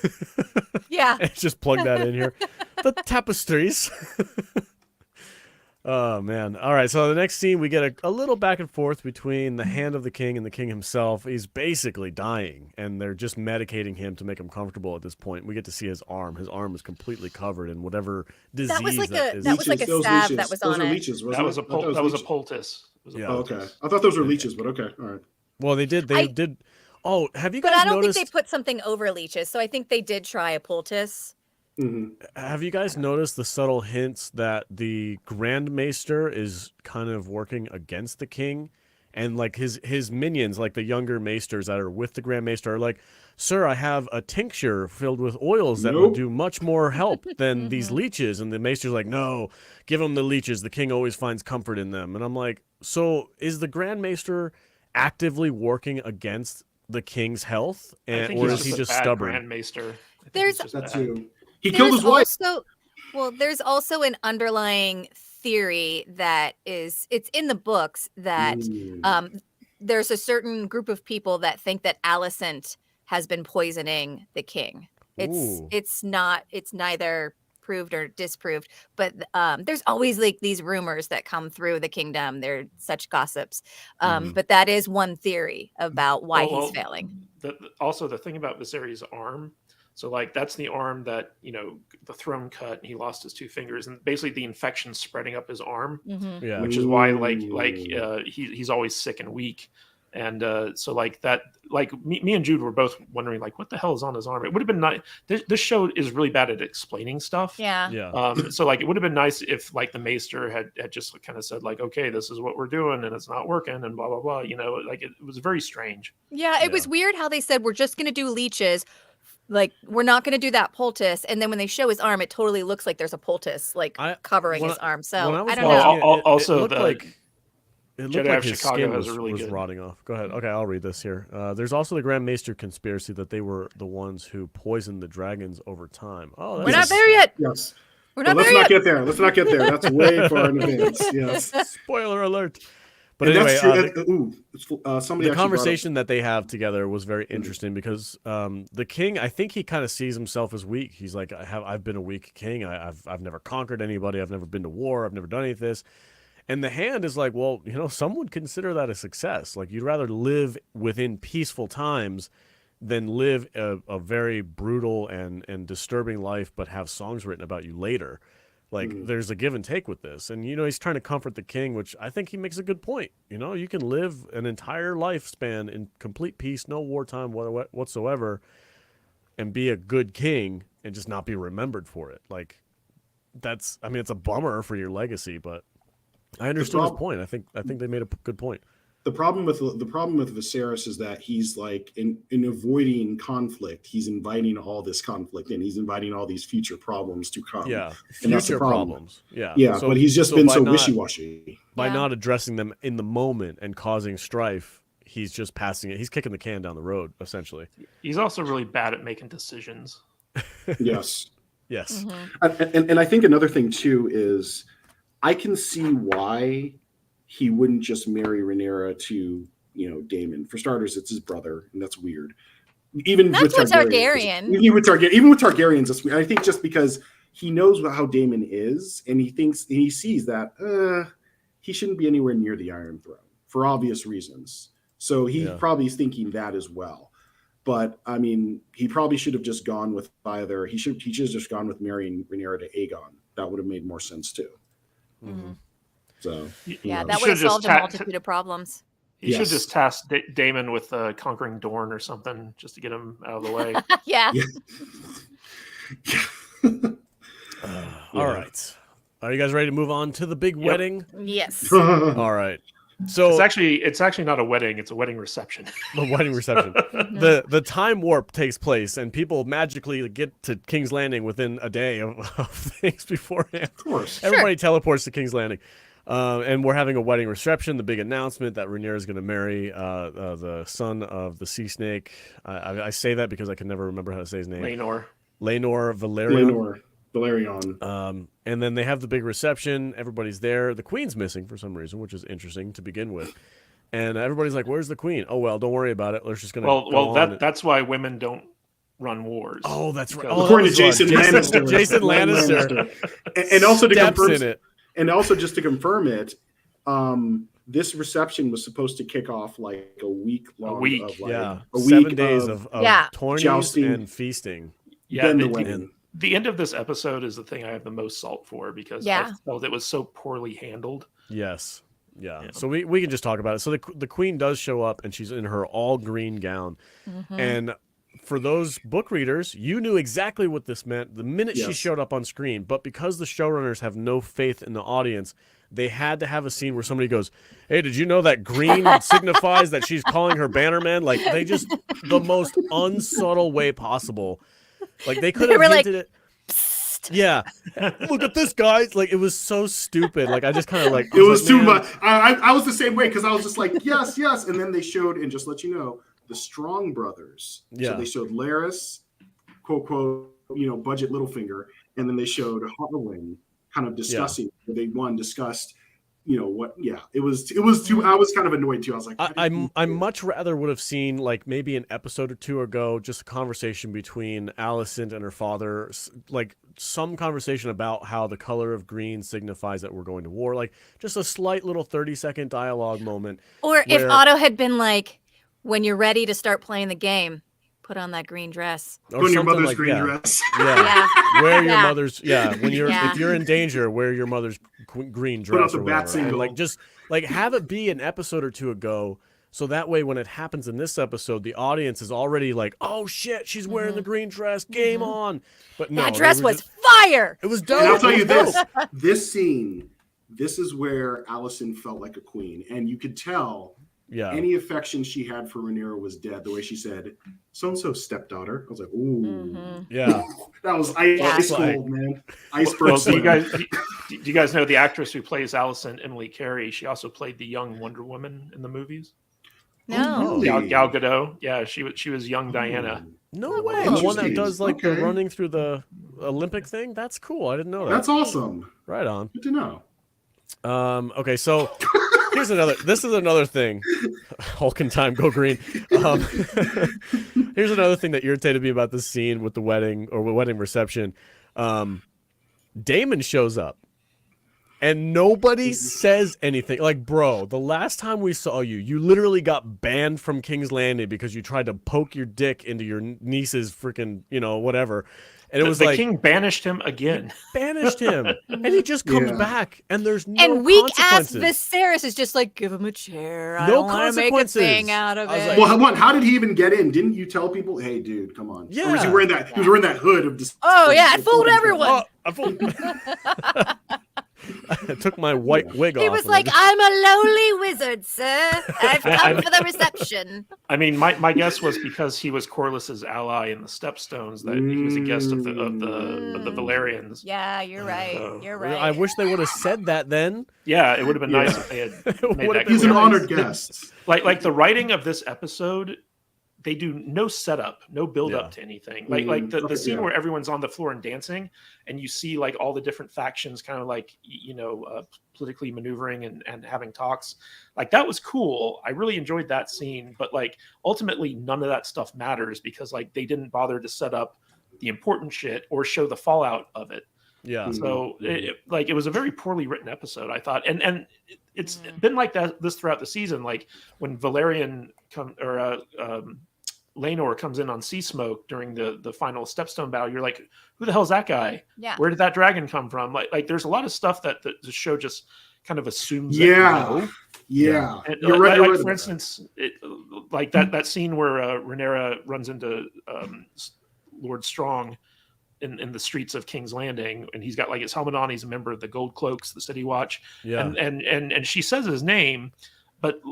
Yeah. Just plug that in here. The tapestries. Oh, man. All right, so the next scene, we get a little back and forth between the hand of the king and the king himself. He's basically dying, and they're just medicating him to make him comfortable at this point. We get to see his arm. His arm is completely covered in whatever disease that was like that a is. that was like a salve that was on it. Leeches, that was a poultice. Yeah. Oh, okay. I thought those were leeches, but okay. All right. Well, they did. Oh, have you guys But I don't noticed? think they put something over leeches, so I think they did try a poultice. Mm-hmm. Have you guys noticed the subtle hints that the Grand Maester is kind of working against the king? And like his minions, like the younger maesters that are with the Grand Maester, are like, "Sir, I have a tincture filled with oils that would do much more help than these leeches." And the maester's like, "No, give him the leeches. The king always finds comfort in them." And I'm like, so is the Grand Maester actively working against the king's health, or is he just stubborn? Grand Maester. There's that too. He killed his wife. There's also an underlying theory that it's in the books that there's a certain group of people that think that Alicent has been poisoning the king. It's neither proved or disproved, but there's always like these rumors that come through the kingdom. They're such gossips, but that is one theory about why he's failing. Also, the thing about Viserys' arm. So, like, that's the arm that, you know, the throne cut and he lost his 2 fingers, and basically the infection spreading up his arm, which is why, he's always sick and weak. And so, like, that, like, me and Jude were both wondering, like, what the hell is on his arm? It would have been nice. This show is really bad at explaining stuff. Yeah. So, like, it would have been nice if, like, the Maester had just kind of said, like, okay, this is what we're doing and it's not working and blah, blah, blah. You know, like, it was very strange. Yeah, it was weird how they said, we're just going to do leeches. Like, we're not going to do that poultice. And then when they show his arm, it totally looks like there's a poultice, like, covering his arm. So, I don't know. It looked like his Chicago skin was rotting off. Go ahead. Okay, I'll read this here. There's also the Grand Maester conspiracy that they were the ones who poisoned the dragons over time. Oh, we're not there yet. Yes. We're not there yet. Let's not get there. Let's not get there. That's way far in advance. Yes. Spoiler alert. But and anyway, the conversation that they have together was very interesting because the king, I think he kind of sees himself as weak. He's like, I've been a weak king. I've never conquered anybody. I've never been to war. I've never done any of this. And the hand is like, well, you know, some would consider that a success. Like, you'd rather live within peaceful times than live a very brutal and disturbing life, but have songs written about you later. Like, there's a give and take with this. And, you know, he's trying to comfort the king, which I think he makes a good point. You know, you can live an entire lifespan in complete peace, no wartime whatsoever, and be a good king and just not be remembered for it. Like, it's a bummer for your legacy, but I understood his point. I think they made a good point. The problem with Viserys is that he's like in avoiding conflict, he's inviting all this conflict and he's inviting all these future problems to come. Yeah, and future problems. Yeah, yeah. But he's just been so wishy-washy by not addressing them in the moment and causing strife. He's just passing it. He's kicking the can down the road, essentially. He's also really bad at making decisions. Yes. Yes. Mm-hmm. And I think another thing too is I can see why he wouldn't just marry Rhaenyra to, you know, Damon. For starters, it's his brother, and that's weird. Even with Targaryen. Even with Targaryens, that's weird. I think just because he knows how Damon is, and he sees that he shouldn't be anywhere near the Iron Throne for obvious reasons. So he probably is thinking that as well. But I mean, he probably should have just gone with either. He should have just gone with marrying Rhaenyra to Aegon. That would have made more sense too. Mm-hmm. So that would have solved a multitude of problems. He should just task Damon with conquering Dorne or something just to get him out of the way. Yeah. All right. Are you guys ready to move on to the big wedding? Yes. All right. So it's actually not a wedding; it's a wedding reception. A wedding reception. The time warp takes place, and people magically get to King's Landing within a day of things beforehand. Of course, everybody teleports to King's Landing. And we're having a wedding reception. The big announcement that Rhaenyra is going to marry the son of the sea snake. I say that because I can never remember how to say his name. Laenor Velaryon. Velaryon. And then they have the big reception. Everybody's there. The queen's missing for some reason, which is interesting to begin with. And everybody's like, "Where's the queen?" Oh well, don't worry about it. We're just gonna. That's why women don't run wars. Oh, that's right. According to Jason Lannister. Jason Lannister. And also to confirm it. And also just to confirm it, this reception was supposed to kick off like a week long. A week. Of, 7 days of tourneys jousting and feasting. Yeah. Then the wedding. The end of this episode is the thing I have the most salt for because I felt it was so poorly handled. Yes. Yeah. So we can just talk about it. So the queen does show up and she's in her all green gown. Mm-hmm. And for those book readers, you knew exactly what this meant the minute she showed up on screen. But because the showrunners have no faith in the audience, they had to have a scene where somebody goes, "Hey, did you know that green signifies that she's calling her bannerman?" Like they just the most unsubtle way possible. Like they could have hinted it. Yeah, look at this, guys. Like it was so stupid. Like I just kind of like it was too much. I was the same way because I was just like yes, and then they showed and just let you know the Strong brothers. Yeah, so they showed Larys, quote, budget Littlefinger, and then they showed Harwin kind of discussing. They discussed. What? Yeah, it was too. I was kind of annoyed too. I was like, I much rather would have seen like maybe an episode or two ago, just a conversation between Alicent and her father, like some conversation about how the color of green signifies that we're going to war, like just a slight little 30-second dialogue moment. Or if Otto had been like, "When you're ready to start playing the game, put on that green dress." Or your mother's green dress. Yeah. Wear your mother's. Yeah. When you're if you're in danger, wear your mother's green dress. Put out the or bat whatever. single. Like just like have it be an episode or two ago. So that way, when it happens in this episode, the audience is already like, "Oh shit, she's wearing the green dress. Game on!" But no, that dress was fire. It was dope. And I'll tell you this: this scene, this is where Alicent felt like a queen, and you could tell. Yeah. Any affection she had for Rhaenyra was dead. The way she said, "So-and-so stepdaughter." I was like, "Ooh, yeah." That was ice cold, man. Iceberg. Well, do you guys know the actress who plays Alicent, Emily Carey? She also played the young Wonder Woman in the movies. No, Gal Gadot. Yeah, she was young Diana. No way. The one that does like the running through the Olympic thing. That's cool. I didn't know that. That's awesome. Right on. Good to know. Okay, so. This is another thing. Hulk in time, go green. Here's another thing that irritated me about this scene with the wedding reception. Damon shows up and nobody says anything. Like, bro, the last time we saw you literally got banned from King's Landing because you tried to poke your dick into your niece's freaking, whatever. And it was the king banished him again. Banished him. And he just comes back and there's no And weak ass consequences. Viserys is just like, give him a chair. I No don't want to make a consequences. thing out of it. Well, how did he even get in? Didn't you tell people, "Hey, dude, come on"? Yeah. Or was he wearing that? He was wearing that hood of this. Oh yeah, I fooled everyone. Oh, I fooled. I took my white wig off. He was like, "I'm a lowly wizard, sir. I've come for the reception." I mean, my guess was because he was Corlys's ally in the Stepstones that he was a guest of the Velaryons. Yeah, you're right. You're right. I wish they would have said that then. Yeah, it would have been nice if they had made that He's an clear. honored guest. Like the writing of this episode, they do no setup, no build up to anything. Like the scene where everyone's on the floor and dancing, and you see like all the different factions kind of like politically maneuvering and having talks. Like that was cool. I really enjoyed that scene, but like ultimately none of that stuff matters because like they didn't bother to set up the important shit or show the fallout of it. Yeah. So it was a very poorly written episode, I thought, and it's been like this throughout the season. Like when Velaryon Laenor comes in on Sea Smoke during the final Stepstone battle, you're like, who the hell is that guy? Yeah. Where did that dragon come from? Like there's a lot of stuff that the show just kind of assumes. Yeah. And You're right. Like for instance, like that scene where Rhaenyra runs into Lord Strong in the streets of King's Landing, and he's got like his helmet on. He's a member of the Gold Cloaks, the City Watch. Yeah. And she says his name, but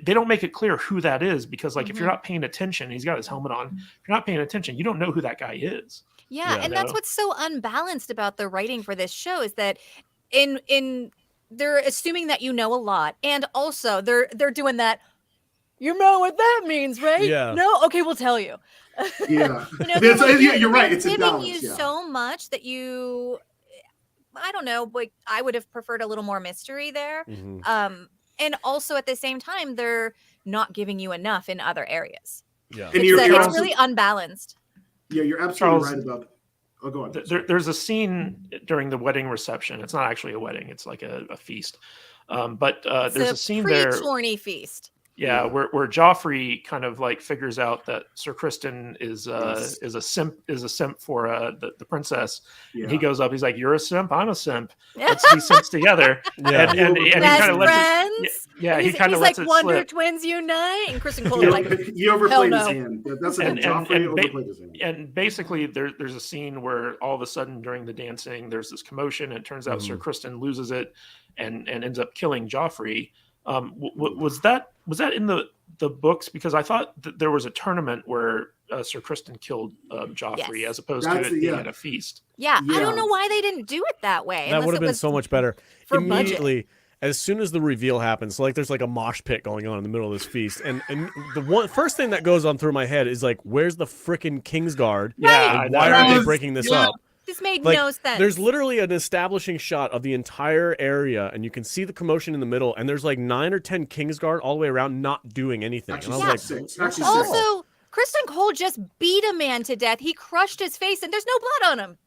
they don't make it clear who that is because like if you're not paying attention, he's got his helmet on. If you're not paying attention, you don't know who that guy is. Yeah, and that's what's so unbalanced about the writing for this show is that in they're assuming that you know a lot, and also they're doing that. You know what that means, right? Yeah. No? Okay, we'll tell you. Yeah. You're right. It's a giving balance. you so much that you, I don't know, like I would have preferred a little more mystery there. And also at the same time, they're not giving you enough in other areas. Yeah. And it's really unbalanced. Yeah, you're absolutely Charles, right about that. Oh, go on. There's a scene during the wedding reception. It's not actually a wedding. It's like a feast. But there's a scene there. Pre-Chorney feast. Yeah, where Joffrey kind of like figures out that Sir Criston is a simp for the princess. Yeah. And he goes up. He's like, "You're a simp. I'm a simp. Let's be simps together." Yeah. And he kind of lets it. He kind of lets like it Wonder slip. Twins unite, and Criston Cole like he overplayed his hand. That's the thing. Joffrey overplayed his hand. And basically, there's a scene where all of a sudden during the dancing, there's this commotion, and it turns out Sir Criston loses it and ends up killing Joffrey. Was that in the books? Because I thought that there was a tournament where Sir Criston killed Joffrey as opposed to it being at a feast. Yeah, I don't know why they didn't do it that way. That would have been so much better. Immediately, budget. As soon as the reveal happens, so like there's like a mosh pit going on in the middle of this feast, and the first thing that goes on through my head is like, where's the frickin' Kingsguard? Yeah, and why are they breaking this up? This made like, no sense. There's literally an establishing shot of the entire area, and you can see the commotion in the middle, and there's like 9 or 10 Kingsguard all the way around not doing anything. Actually, and I was six. Also, Criston Cole just beat a man to death. He crushed his face, and there's no blood on him.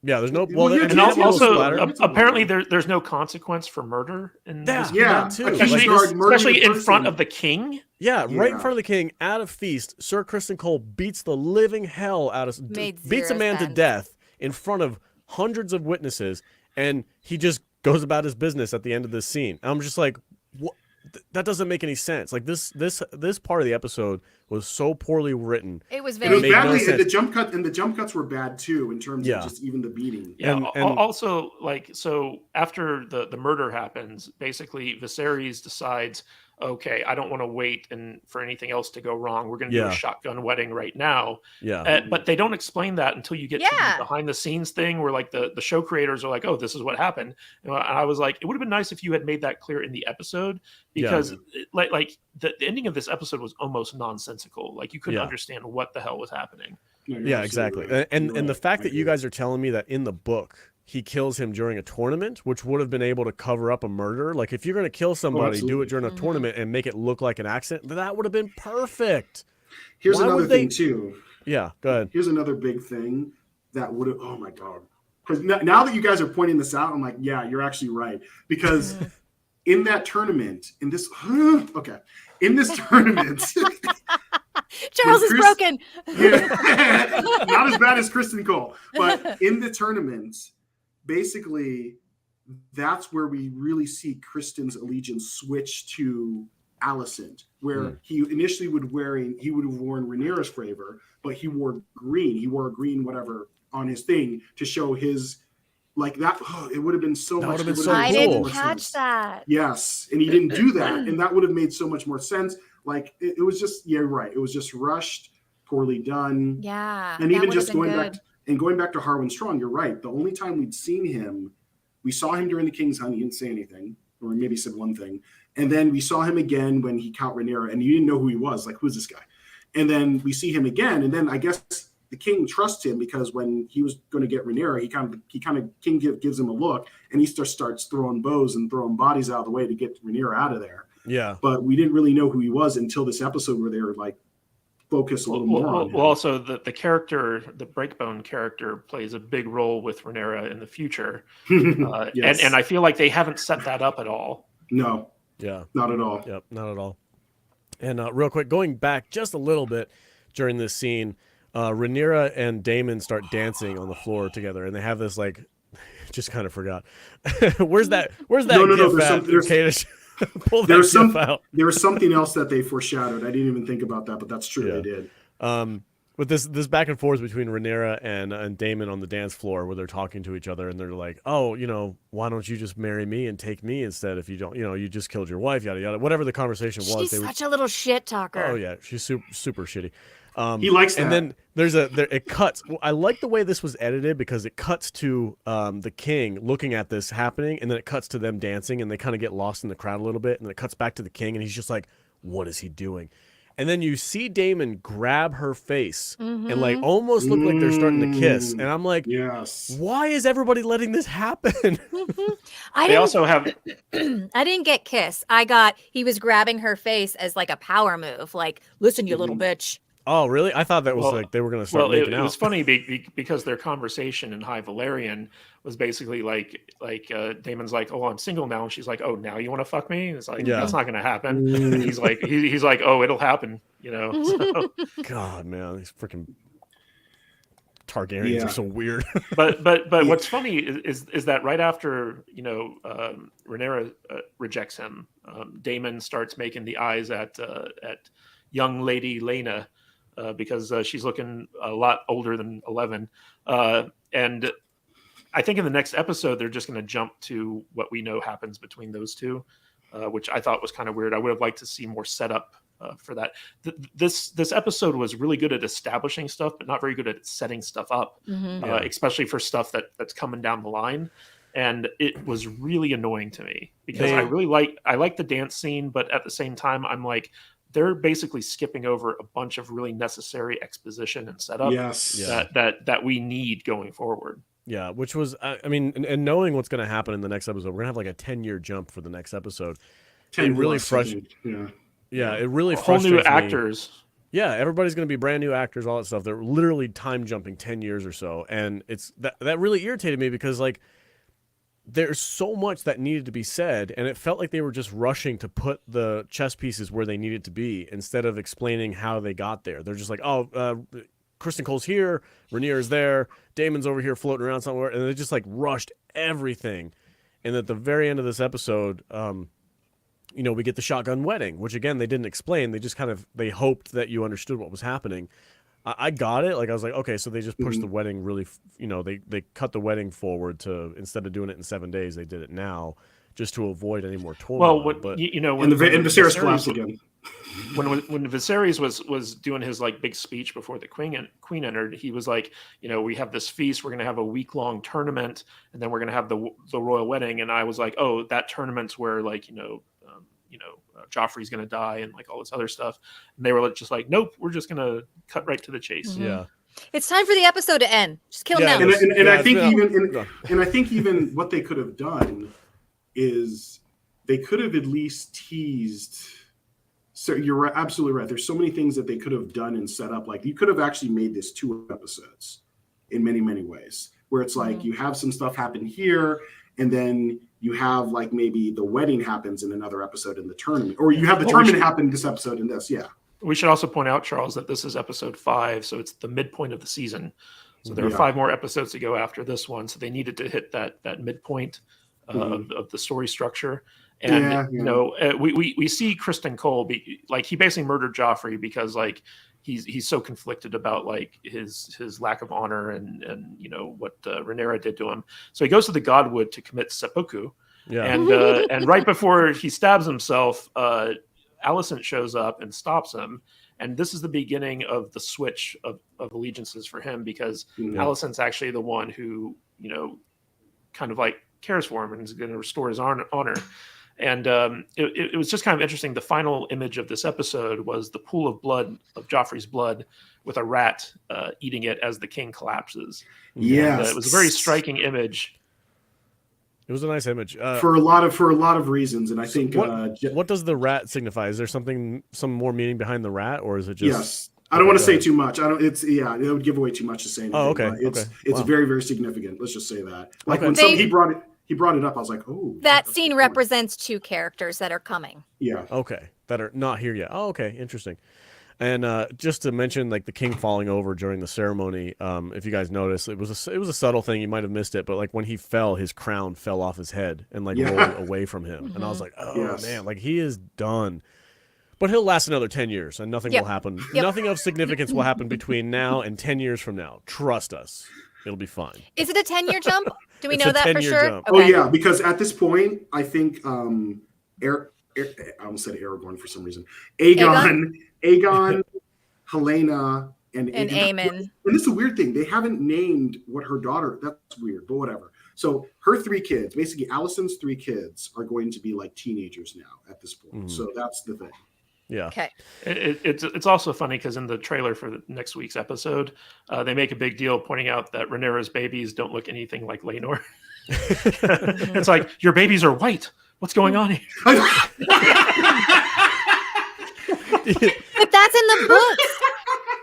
Yeah, there's no. And also, apparently, there's no consequence for murder in this. Yeah, too. Especially in front of the king. Yeah, right in front of the king at a feast. Sir Criston Cole beats the living hell out of beats a man to death in front of hundreds of witnesses, and he just goes about his business at the end of this scene. And I'm just like, what? That doesn't make any sense. Like this part of the episode was so poorly written. It was very badly, and the jump cuts were bad too in terms of just even the beating. Yeah. And also, like, so after the murder happens, basically Viserys decides, okay, I don't want to wait for anything else to go wrong. We're going to do a shotgun wedding right now. Yeah. But they don't explain that until you get to the behind the scenes thing where like the show creators are like, oh, this is what happened. And I was like, it would have been nice if you had made that clear in the episode, because like the ending of this episode was almost nonsensical. Like you couldn't understand what the hell was happening. Yeah, exactly. Right. And the fact that you guys are telling me that in the book he kills him during a tournament, which would have been able to cover up a murder. Like, if you're going to kill somebody, do it during a tournament and make it look like an accident. That would have been perfect. Here's another thing, too. Yeah, go ahead. Here's another big thing that would have, oh, my God. Because now that you guys are pointing this out, I'm like, yeah, you're actually right. Because in that tournament, in this tournament... Charles is broken. Yeah, not as bad as Criston Cole. But in the tournament... Basically, that's where we really see Criston's allegiance switch to Alicent, where he initially would have worn Rhaenyra's favor, but he wore green. He wore a green whatever on his thing to show his like that. Oh, it would have been so much. I didn't catch that. Yes, and he didn't do that, and that would have made so much more sense. Like it was just right. It was just rushed, poorly done. Yeah, and even just going back. And going back to Harwin Strong, you're right. The only time we'd seen him, we saw him during the King's Hunt. He didn't say anything, or maybe said one thing. And then we saw him again when he caught Rhaenyra, and you didn't know who he was. Like, who's this guy? And then we see him again, and then I guess the king trusts him because when he was going to get Rhaenyra, King gives him a look, and he starts throwing bows and throwing bodies out of the way to get Rhaenyra out of there. Yeah. But we didn't really know who he was until this episode where they were like, focus a little more on him. Well, also the character, the Breakbone character, plays a big role with Rhaenyra in the future, yes. and I feel like they haven't set that up at all. No, not at all. Yep, not at all. And real quick, going back just a little bit during this scene, Rhaenyra and Damon start dancing on the floor together, and they have this like, just kind of forgot. Where's that? There was something else that they foreshadowed. I didn't even think about that, but that's true. They did. With this back and forth between Rhaenyra and Damon on the dance floor, where they're talking to each other, and they're like, "Oh, why don't you just marry me and take me instead? If you don't, you just killed your wife, yada yada." Whatever the conversation was. She's such a little shit talker. Oh yeah, she's super shitty. He likes that. And then it cuts. I like the way this was edited because it cuts to the king looking at this happening, and then it cuts to them dancing, and they kind of get lost in the crowd a little bit, and then it cuts back to the king, and he's just like, what is he doing? And then you see Damon grab her face and like almost look like they're starting to kiss. And I'm like, yes. Why is everybody letting this happen? They also have. I didn't get kiss. He was grabbing her face as like a power move. Like, listen, you little bitch. Oh, really? I thought that was like they were going to start making out. It was funny because their conversation in High Velaryon was basically like Damon's like, oh, I'm single now. And she's like, oh, now you want to fuck me? And it's like, that's not going to happen. And he's like, oh, it'll happen. You know? So. God, man, these freaking Targaryens are so weird. but what's funny is that right after, Rhaenyra rejects him, Damon starts making the eyes at young lady Laena. Because she's looking a lot older than 11. And I think in the next episode, they're just going to jump to what we know happens between those two, which I thought was kind of weird. I would have liked to see more setup for that. This episode was really good at establishing stuff, but not very good at setting stuff up, especially for stuff that's coming down the line. And it was really annoying to me because I like the dance scene, but at the same time, I'm like, they're basically skipping over a bunch of really necessary exposition and setup that we need going forward. Yeah, which was, I mean, and knowing what's going to happen in the next episode, we're going to have like a 10-year jump for the next episode. 10 it really frustrates. Yeah, it really frustrates me. Whole new actors. Yeah, everybody's going to be brand new actors, all that stuff. They're literally time jumping 10 years or so, and it's that really irritated me because like there's so much that needed to be said, and it felt like they were just rushing to put the chess pieces where they needed to be instead of explaining how they got there. They're just like, oh, Criston Cole's here, Rhaenyra's there, Damon's over here floating around somewhere, and they just like rushed everything. And at the very end of this episode, we get the shotgun wedding, which again they didn't explain. They just they hoped that you understood what was happening. I got it. Like I was like, okay, so they just pushed the wedding really. They cut the wedding forward to instead of doing it in 7 days, they did it now, just to avoid any more turmoil. Well, but when Viserys collapsed again. When Viserys was doing his like big speech before the queen entered, he was like, we have this feast, we're going to have a week-long tournament, and then we're going to have the royal wedding. And I was like, oh, that tournament's where like Joffrey's going to die and like all this other stuff. And they were just like, nope, we're just going to cut right to the chase. Mm-hmm. Yeah. It's time for the episode to end. Just kill him now. And I think even what they could have done is they could have at least teased. So you're absolutely right. There's so many things that they could have done and set up. Like you could have actually made this 2 episodes in many, many ways, where it's like you have some stuff happen here, and then you have like maybe the wedding happens in another episode in the tournament, or you have the tournament happen in this episode in this. Yeah. We should also point out, Charles, that this is episode 5, so it's the midpoint of the season. So there are 5 more episodes to go after this one. So they needed to hit that midpoint of the story structure. And we see Criston Cole he basically murdered Joffrey because like he's so conflicted about like his lack of honor and what Rhaenyra did to him. So he goes to the Godwood to commit seppuku. Yeah. And right before he stabs himself, Alicent shows up and stops him. And this is the beginning of the switch of allegiances for him because Alicent's actually the one who, kind of like cares for him and is going to restore his honor. And it was just kind of interesting. The final image of this episode was the pool of blood, of Joffrey's blood, with a rat eating it as the king collapses. Yes. It was a very striking image. It was a nice image for a lot of reasons, and I think what does the rat signify? Is there some more meaning behind the rat, or is it just? Yes, I don't want to say too much. It would give away too much to say anything. Oh, okay. It's very, very significant. Let's just say that. Like when he brought it up, I was like, oh. That scene represents 2 characters that are coming. Yeah. Okay, that are not here yet. Oh, okay, interesting. And just to mention, like the king falling over during the ceremony, if you guys noticed, it was a subtle thing. You might have missed it, but like when he fell, his crown fell off his head and like rolled away from him. And I was like, oh man, like he is done. But he'll last another 10 years, and nothing will happen. Nothing of significance will happen between now and 10 years from now. Trust us, it'll be fine. Is it a 10-year jump? Do we know that for sure? Jump. Okay. Oh yeah, because at this point, I think I almost said Aragorn for some reason. Aegon Helena and Aemon. And this is a weird thing. They haven't named what her daughter. That's weird, but whatever. So her 3 kids, basically Alicent's 3 kids, are going to be like teenagers now at this point. So that's the thing. Yeah. Okay. It's also funny because in the trailer for the next week's episode, they make a big deal pointing out that Rhaenyra's babies don't look anything like Laenor. It's like, your babies are white. What's going on here? But that's in the books.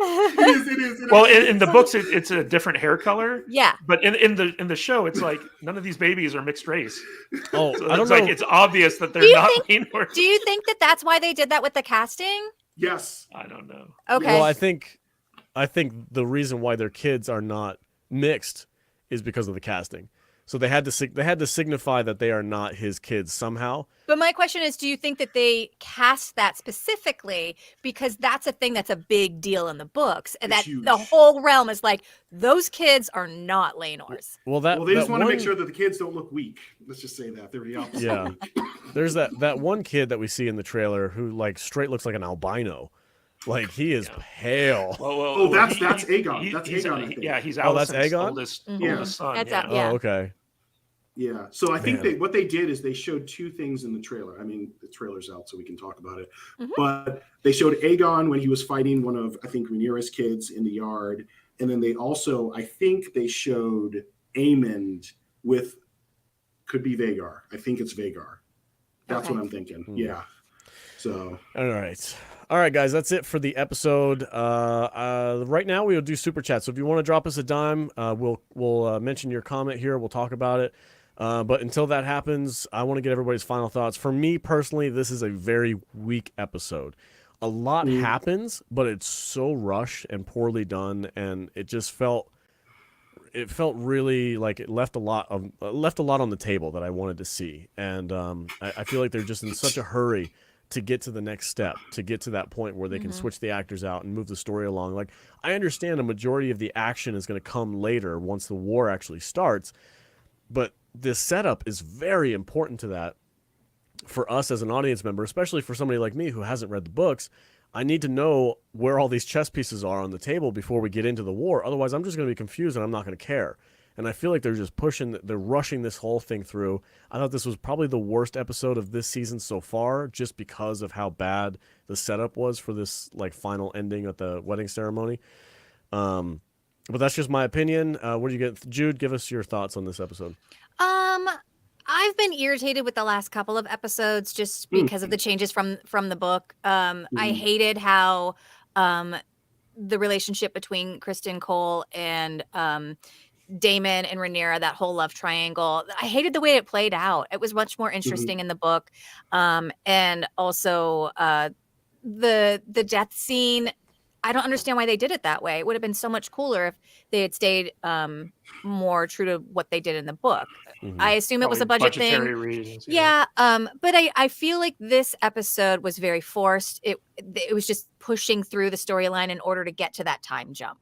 It is. Well, in the books, it's a different hair color. Yeah. But in the show, it's like none of these babies are mixed race. Oh, So I don't it's know. like it's obvious that they're not Laenor. Do you think that that's why they did that with the casting? Yes. I don't know. Okay. Well, I think the reason why their kids are not mixed is because of the casting. So they had to signify that they are not his kids somehow. But my question is, do you think that they cast that specifically because that's a thing that's a big deal in the books, and It's that huge. the whole realm is like, those kids are not Laenor's? Well, They just want to make one- sure that the kids don't look weak. Let's just say that they're the opposite. Yeah. There's that one kid that we see in the trailer who like straight looks like an albino. Like he is pale. Well, that's Aegon. That's Aegon, I think. Yeah, he's Oh, that's Alicent's Aegon? oldest son. That's yeah. yeah. Oh, okay. Yeah. So I think Man. what they did is they showed 2 things in the trailer. I mean, the trailer's out, so we can talk about it. Mhm. But they showed Aegon when he was fighting one of, I think, Rhaenyra's kids in the yard. And then they also, I think they showed Aemond with, could be Vhagar. I think it's Vhagar. That's Okay. what I'm thinking. Yeah. So. All right, guys, that's it for the episode. Right now, we will do super chat. So if you want to drop us a dime, we'll mention your comment here. We'll talk about it. But until that happens, I want to get everybody's final thoughts. For me personally, this is a very weak episode. A lot happens, but it's so rushed and poorly done, and it just felt really like it left a lot on the table that I wanted to see. And I feel like they're just in such a hurry to get to the next step, to get to that point where they can switch the actors out and move the story along. Like, I understand a majority of the action is going to come later once the war actually starts, but this setup is very important to that for us as an audience member, especially for somebody like me who hasn't read the books. I need to know where all these chess pieces are on the table before we get into the war. Otherwise, I'm just going to be confused and I'm not going to care. And I feel like they're just they're rushing this whole thing through. I thought this was probably the worst episode of this season so far, just because of how bad the setup was for this like final ending at the wedding ceremony. But that's just my opinion. What do you get, Jude? Give us your thoughts on this episode. I've been irritated with the last couple of episodes just because of the changes from the book. I hated how the relationship between Criston Cole and Damon and Rhaenyra, that whole love triangle, I hated the way it played out. It was much more interesting in the book. And also the death scene, I don't understand why they did it that way. It would have been so much cooler if they had stayed more true to what they did in the book. I assume it was a budget thing. Reasons, yeah. But I feel like this episode was very forced. It was just pushing through the storyline in order to get to that time jump.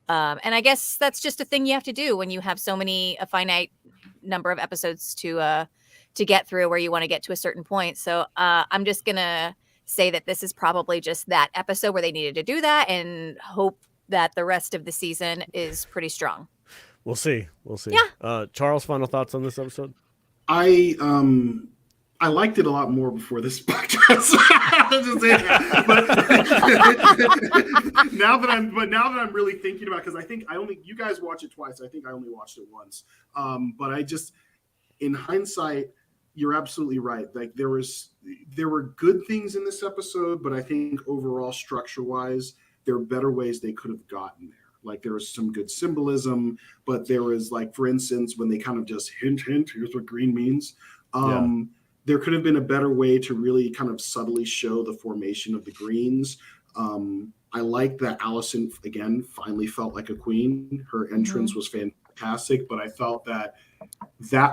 And I guess that's just a thing you have to do when you have a finite number of episodes to get through where you want to get to a certain point. So I'm just going to say that this is probably just that episode where they needed to do that and hope that the rest of the season is pretty strong. We'll see. Yeah. Charles, final thoughts on this episode? I liked it a lot more before this podcast. I'll just say that. But now that I'm really thinking about it, because I think you guys watch it twice. I think I only watched it once. But I just, in hindsight, you're absolutely right. Like there were good things in this episode, but I think overall, structure-wise, there are better ways they could have gotten there. Like there was some good symbolism, but there was, like, for instance, when they kind of just hint, here's what green means. There could have been a better way to really kind of subtly show the formation of the greens. I like that Alicent, again, finally felt like a queen. Her entrance was fantastic, but I felt that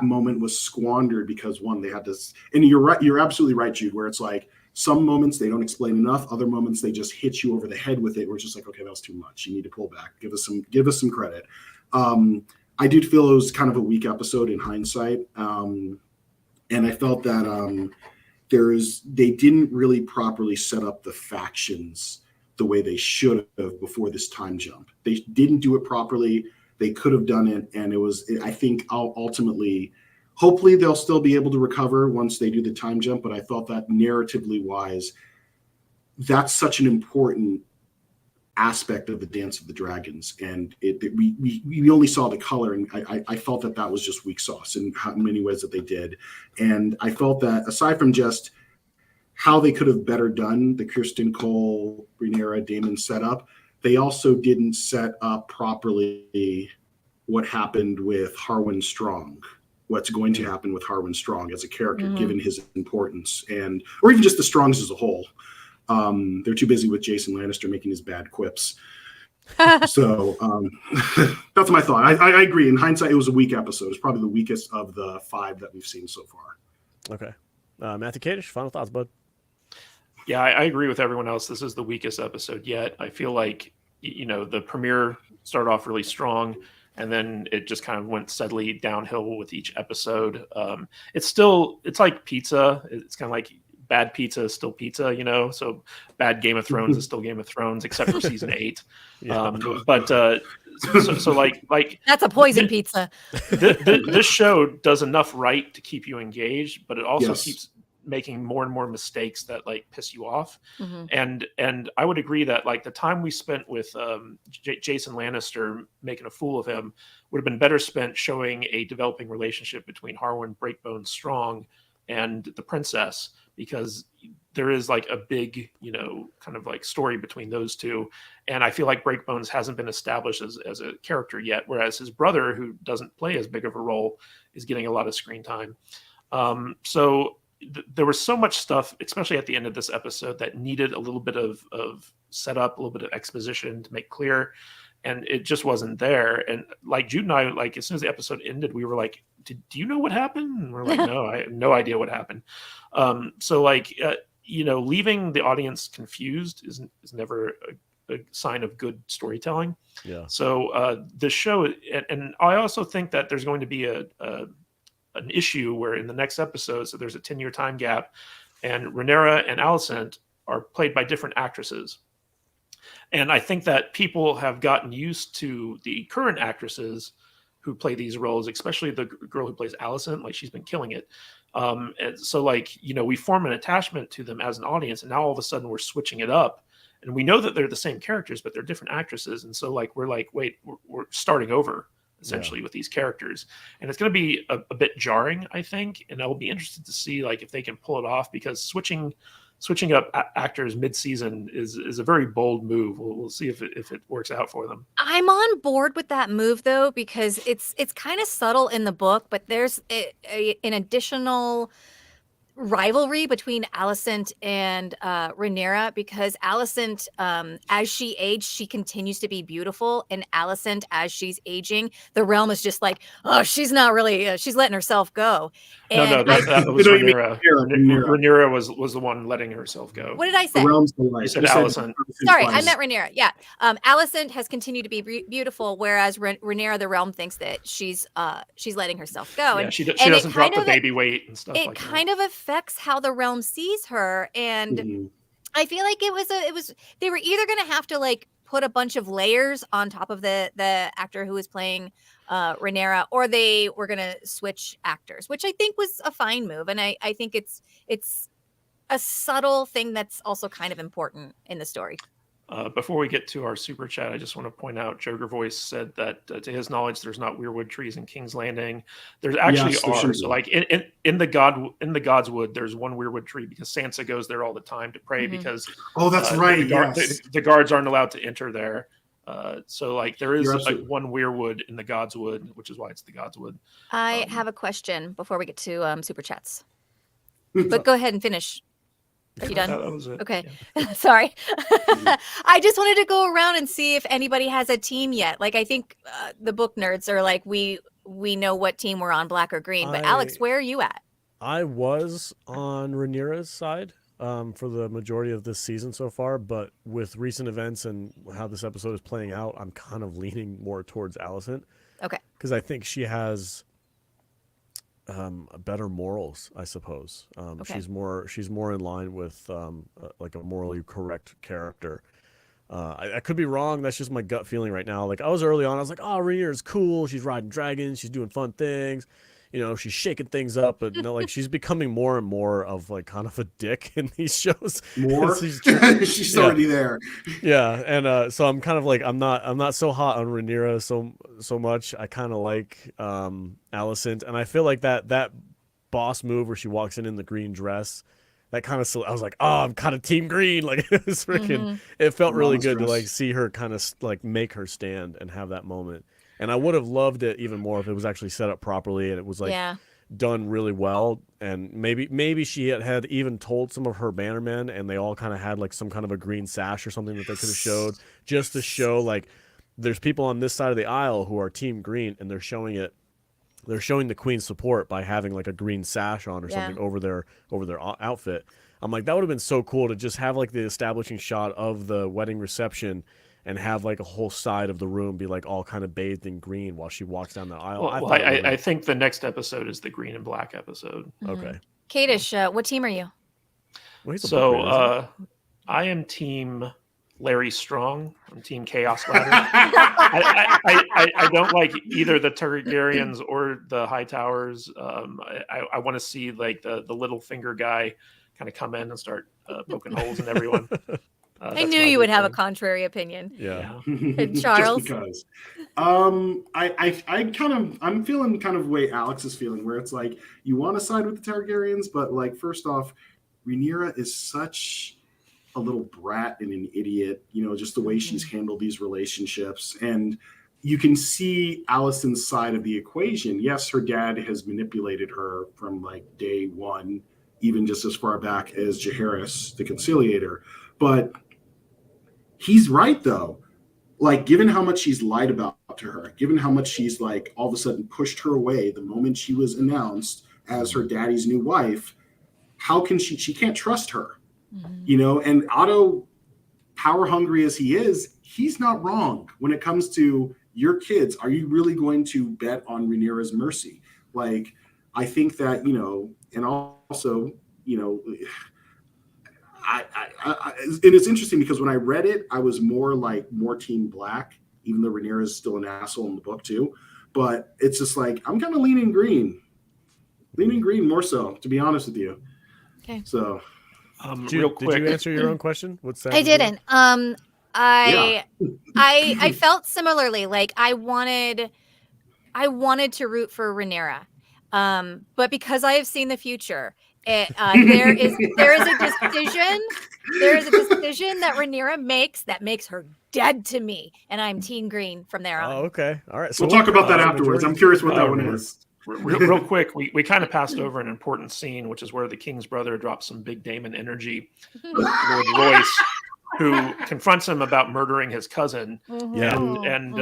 moment was squandered because, one, they had this, and you're right, you're absolutely right, Jude, where it's like some moments they don't explain enough, other moments they just hit you over the head with it, where it's just like, okay, that was too much. You need to pull back. Give us some credit. I did feel it was kind of a weak episode in hindsight. And I felt that they didn't really properly set up the factions the way they should have before this time jump. They didn't do it properly. They could have done it, and I think ultimately, hopefully they'll still be able to recover once they do the time jump, but I thought that narratively wise, that's such an important aspect of the Dance of the Dragons, and we only saw the color, and I felt that was just weak sauce in how many ways that they did. And I felt that aside from just how they could have better done the Criston Cole, Rhaenyra, Damon setup, they also didn't set up properly what happened with Harwin Strong, what's going to happen with Harwin Strong as a character, given his importance, or even just the Strongs as a whole. They're too busy with Jason Lannister making his bad quips. So that's my thought. I agree. In hindsight, it was a weak episode. It's probably the weakest of the 5 that we've seen so far. Okay. Matthew Kadish, final thoughts, bud? Yeah, I agree with everyone else. This is the weakest episode yet. I feel like, the premiere started off really strong, and then it just kind of went steadily downhill with each episode. It's like pizza. It's kind of like bad pizza is still pizza, so bad Game of Thrones is still Game of Thrones, except for season 8. But that's a poison pizza. This show does enough right to keep you engaged, but it also keeps making more and more mistakes that piss you off. And I would agree that the time we spent with Jason Lannister making a fool of him would have been better spent showing a developing relationship between Harwin Breakbone Strong and the princess, because there is a big, kind of story between those two. And I feel like Breakbones hasn't been established as a character yet, whereas his brother, who doesn't play as big of a role, is getting a lot of screen time. There was so much stuff, especially at the end of this episode, that needed a little bit of setup, a little bit of exposition to make clear. And it just wasn't there. And Jude and I, as soon as the episode ended, we were like, do you know what happened? And we're like, no, I have no idea what happened. Leaving the audience confused is never a sign of good storytelling. Yeah. So the show, and I also think that there's going to be an issue where in the next episode, so there's a 10-year time gap, and Rhaenyra and Alicent are played by different actresses. And I think that people have gotten used to the current actresses who play these roles, especially the girl who plays Alicent. She's been killing it. And so we form an attachment to them as an audience, and now all of a sudden we're switching it up. And we know that they're the same characters, but they're different actresses. And so we're starting over essentially with these characters. And it's going to be a bit jarring, I think. And I'll be interested to see if they can pull it off, because switching up actors mid-season is a very bold move. We'll see if it works out for them. I'm on board with that move, though, because it's kind of subtle in the book, but there's an additional rivalry between Alicent and Rhaenyra, because Alicent, as she aged, she continues to be beautiful, and Alicent, as she's aging, the realm is just she's not really, she's letting herself go. And that was Rhaenyra. Rhaenyra was the one letting herself go. What did I say? The realm's the You said Alicent. Sorry, I meant Rhaenyra. Yeah, Alicent has continued to be beautiful, whereas Rhaenyra, the realm thinks that she's letting herself go. Yeah, she doesn't drop the baby weight and stuff. It kind of affects how the realm sees her, and I feel like it was they were either going to have to put a bunch of layers on top of the actor who was playing Rhaenyra, or they were going to switch actors, which I think was a fine move, and I think it's a subtle thing that's also kind of important in the story. Before we get to our super chat, I just want to point out Joker Voice said that to his knowledge, there's not weirwood trees in King's Landing. There's actually are. So in the Godswood, there's one weirwood tree because Sansa goes there all the time to pray because that's right. The guards aren't allowed to enter there. So there is one weirwood in the Godswood, which is why it's the Godswood. I have a question before we get to super chats, but go ahead and finish. Are you done? That was it. Okay. Yeah. Sorry. I just wanted to go around and see if anybody has a team yet. I think the book nerds are we know what team we're on, black or green. But Alex, where are you at? I was on Rhaenyra's side for the majority of this season so far, but with recent events and how this episode is playing out, I'm kind of leaning more towards Alicent. Okay. Because I think she has better morals, I suppose. Okay. She's more in line with a morally correct character. I could be wrong. That's just my gut feeling right now. Like I was early on, I was like, oh, Rhaenyra's cool. She's riding dragons. She's doing fun things. You know, she's shaking things up, but no, like she's becoming more and more of like kind of a dick in these shows. More, she's already there. Yeah, and so I'm kind of like I'm not so hot on Rhaenyra so much. I kind of like Alicent, and I feel like that boss move where she walks in the green dress. That kind of, I was like, oh, I'm kind of team green. Like it was freaking, it felt really good to like see her kind of like make her stand and have that moment. And I would have loved it even more if it was actually set up properly and it was like done really well. And maybe she had even told some of her bannermen and they all kind of had like some kind of a green sash or something that they could have showed just to show like there's people on this side of the aisle who are team green and they're showing it. They're showing the queen's support by having like a green sash on or something over their outfit. I'm like, that would have been so cool to just have like the establishing shot of the wedding reception and have like a whole side of the room be like all kind of bathed in green while she walks down the aisle. I think the next episode is the green and black episode. Okay. Kadish, what team are you? So I am team Larys Strong. I'm team Chaos Ladder. I don't like either the Targaryens or the High Towers. I want to see like the Littlefinger guy kind of come in and start poking holes in everyone. I knew you would have a contrary opinion. Yeah. And Charles, just because. I'm feeling kind of the way Alex is feeling, where it's like you want to side with the Targaryens, but like first off, Rhaenyra is such a little brat and an idiot, you know, just the way she's handled these relationships. And you can see Alicent's side of the equation. Yes, her dad has manipulated her from like day one, even just as far back as Jaehaerys, the conciliator. But he's right, though. Like, given how much she's lied about to her, given how much she's like all of a sudden pushed her away the moment she was announced as her daddy's new wife, how can she can't trust her. You know, and Otto, power hungry as he is, he's not wrong when it comes to your kids. Are you really going to bet on Rhaenyra's mercy? Like, I think that, you know, and also, you know, and it's interesting because when I read it, I was more team black, even though Rhaenyra is still an asshole in the book too. But it's just like, I'm kind of leaning green more so, to be honest with you. Okay. So. Real quick. Did you answer your own question? What's that? I didn't. I felt similarly. Like I wanted to root for Rhaenyra, but because I have seen the future, there is a decision that Rhaenyra makes that makes her dead to me, and I'm team green from there on. Oh, okay, all right. So we'll talk about that afterwards. I'm curious what that one is. Real quick, we kind of passed over an important scene, which is where the king's brother drops some big Damon energy with Lord Royce, who confronts him about murdering his cousin. And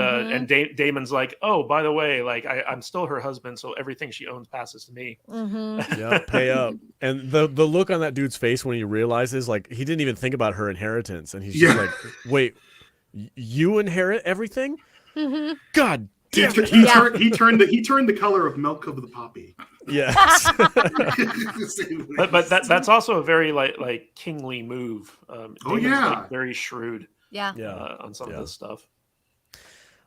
Damon's like, oh, by the way, like I'm still her husband, so everything she owns passes to me. Yeah, pay up. And the look on that dude's face when he realizes, like, he didn't even think about her inheritance, and he's just like, wait, you inherit everything? God. He turned the color of milk of the poppy. Yes. but that's also a very like kingly move. Like very shrewd. On some of this stuff.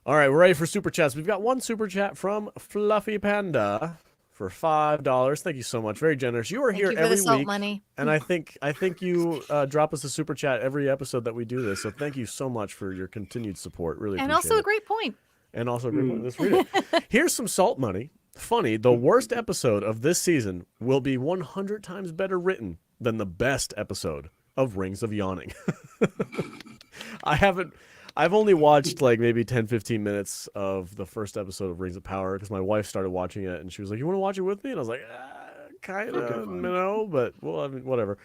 All right, we're ready for super chats. We've got one super chat from Fluffy Panda for $5. Thank you so much. Very generous. You are here every week, money. And I think you drop us a super chat every episode that we do this. So thank you so much for your continued support. Really, and appreciate also it. a great point. And also a great point. Let's read it. Here's some salt money. Funny, the worst episode of this season will be 100 times better written than the best episode of Rings of Yawning. I've only watched like maybe 10-15 minutes of the first episode of Rings of Power because my wife started watching it and she was like, you want to watch it with me? And I was like, kind of, no, but well, I mean, whatever.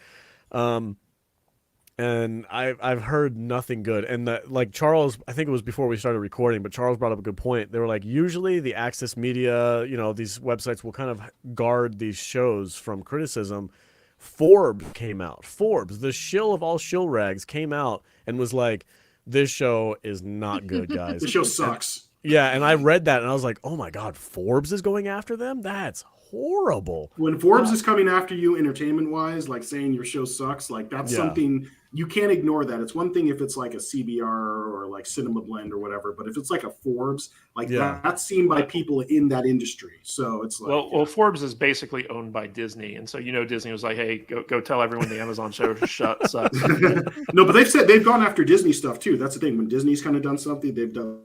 And I've heard nothing good. And that, like, Charles, I think it was before we started recording, but Charles brought up a good point. They were like, usually the Access Media, you know, these websites will kind of guard these shows from criticism. Forbes came out. Forbes, the shill of all shill rags, came out and was like, this show is not good, guys. The show sucks. And I read that and I was like, oh my God, Forbes is going after them? That's horrible. When Forbes is coming after you entertainment wise, like saying your show sucks, like that's something you can't ignore. That it's one thing if it's like a CBR or like Cinema Blend or whatever, but if it's like a Forbes, like that's seen by people in that industry. So it's like, well, Forbes is basically owned by Disney, and so Disney was like, hey, go tell everyone the Amazon show sucks. No, but they've gone after Disney stuff too. That's the thing. When Disney's kind of done something,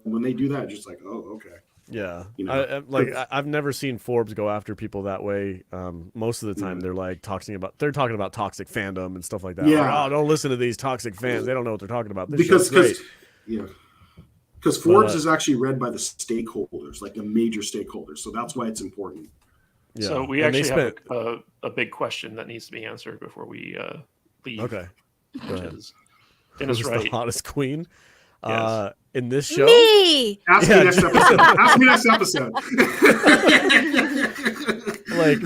when they do that, just like, oh, okay. Yeah, I've never seen Forbes go after people that way. Most of the time, they're talking about toxic fandom and stuff like that. Yeah, like, oh, don't listen to these toxic fans. They don't know what they're talking about. Because Forbes is actually read by the stakeholders, like the major stakeholders. So that's why it's important. Yeah. So we actually have a big question that needs to be answered before we leave. Okay, go ahead. Dennis Who's Wright, the hottest queen? Yes. In this show, me. Ask me next episode. Ask me next episode. Like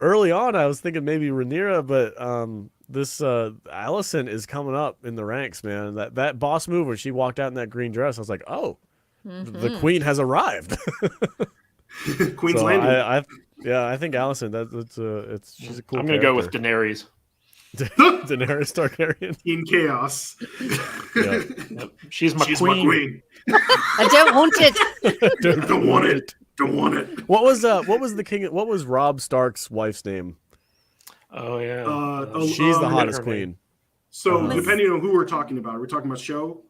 early on, I was thinking maybe Rhaenyra, but this Alicent is coming up in the ranks, man. That boss move when she walked out in that green dress, I was like, oh, the queen has arrived. Queen's Landing. I think Alicent. She's a cool. I'm gonna go with Daenerys. Daenerys Targaryen in chaos. Yep. She's my queen. I don't want it. Don't want it. Don't want it. What was Robb Stark's wife's name? Oh yeah. She's the hottest queen. So depending on who we're talking about, are we talking about show?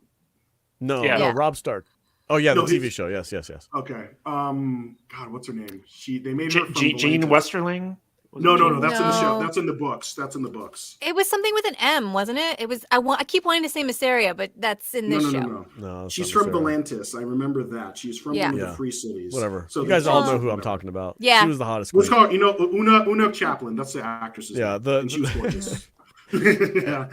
No, Robb Stark. Oh yeah, the TV show. Yes. Okay. God, what's her name? They made her from Jean Westerling. No. That's in the show. That's in the books. It was something with an M, wasn't it? It was. I keep wanting to say Mysteria, but that's in this show. No. She's from Volantis. I remember that. She's from one of the free cities. Whatever. So you guys all know who I'm talking about. Yeah. She was the hottest queen. What's called? Una Chaplin. That's the actress's name. And she was gorgeous. Yeah.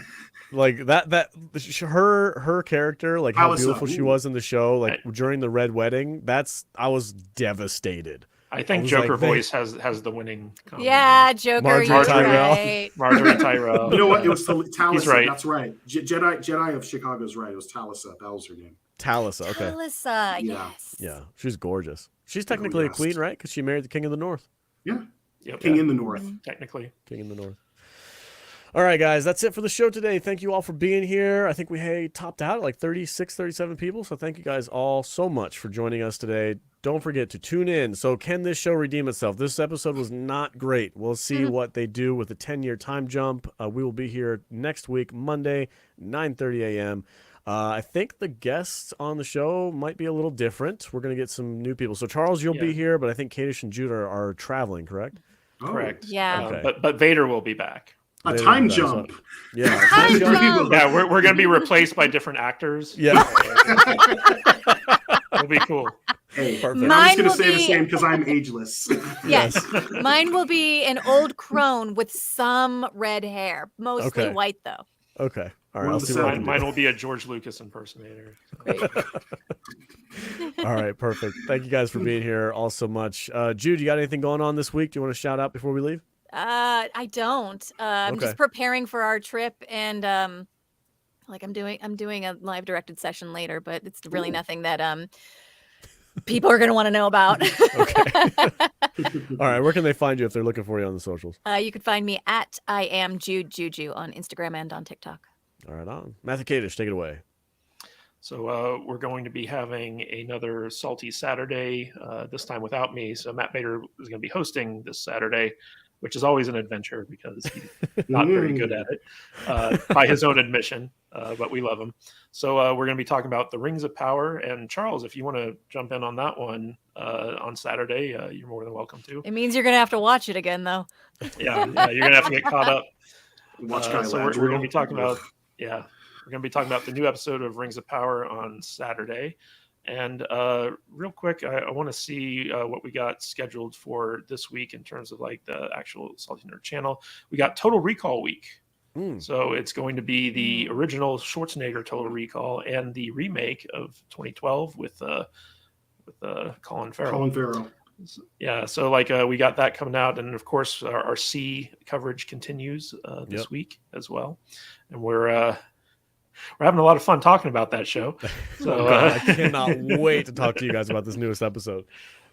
Like her character, like how beautiful she was in the show, like during the Red Wedding. I was devastated. I think Joker voice has the winning comment. Yeah, Joker. Marjorie Tyrell. Marjorie Tyrell. You know what? It was Talisa. He's right. That's right. Jedi of Chicago's right. It was Talisa. That was her name. Talisa. Okay. Talisa. Yes. Yeah, she's gorgeous. She's technically a queen, right? Because she married the King of the North. Yeah. Yep. King in the North. Technically. King in the North. All right, guys, that's it for the show today. Thank you all for being here. I think we topped out at like 36, 37 people. So thank you guys all so much for joining us today. Don't forget to tune in. So can this show redeem itself? This episode was not great. We'll see what they do with the 10-year time jump. We will be here next week, Monday, 9:30 a.m. I think the guests on the show might be a little different. We're going to get some new people. So Charles, you'll be here, but I think Kadish and Jude are traveling, correct? Correct. Yeah. Okay. But Vader will be back. A time jump. Yeah. Time jump. Yeah, we're going to be replaced by different actors. Yeah. It'll be cool. Hey, perfect. I'm just going to say the same because I'm ageless. Yes. Mine will be an old crone with some red hair, mostly white though. Okay. All right. I'll see what mine will be a George Lucas impersonator. Great. All right. Perfect. Thank you guys for being here all so much. Jude, you got anything going on this week? Do you want to shout out before we leave? I don't. I'm just preparing for our trip, and I'm doing a live directed session later, but it's really nothing that people are going to want to know about. Okay. All right. Where can they find you if they're looking for you on the socials? You can find me at I am Jude Juju on Instagram and on TikTok. All right. On Matthew Kadish, take it away. So we're going to be having another Salty Saturday, this time without me. So Matt Bader is going to be hosting this Saturday, which is always an adventure because he's not very good at it by his own admission, but we love him. So we're going to be talking about the Rings of Power. And Charles, if you want to jump in on that one on Saturday, you're more than welcome to. It means you're going to have to watch it again, though. Yeah, you're going to have to get caught up. So we're going to be talking about, we're going to be talking about the new episode of Rings of Power on Saturday. And real quick, I want to see what we got scheduled for this week in terms of like the actual Salty Nerd channel. We got Total Recall Week. So it's going to be the original Schwarzenegger Total Recall and the remake of 2012 with Colin Farrell. Yeah, so like we got that coming out, and of course our C coverage continues this week as well, and we're having a lot of fun talking about that show. So I cannot wait to talk to you guys about this newest episode.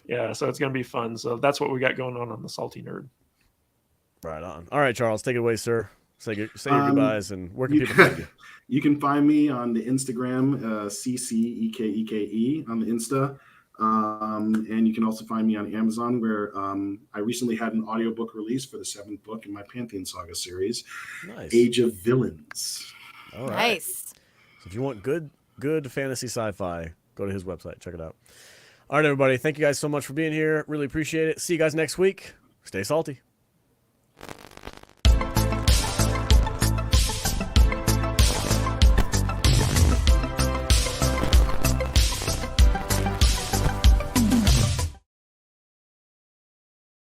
Yeah, so it's going to be fun. So that's what we got going on the Salty Nerd. Right on. All right, Charles, take it away, sir. Say your goodbyes, and where can people find you? You can find me on the Instagram, CCEKEKE on the Insta. And you can also find me on Amazon, where I recently had an audiobook release for the 7th book in my Pantheon Saga series, Nice. Age of Villains. All right. Nice. So if you want good fantasy sci-fi, go to his website. Check it out. All right, everybody. Thank you guys so much for being here. Really appreciate it. See you guys next week. Stay salty.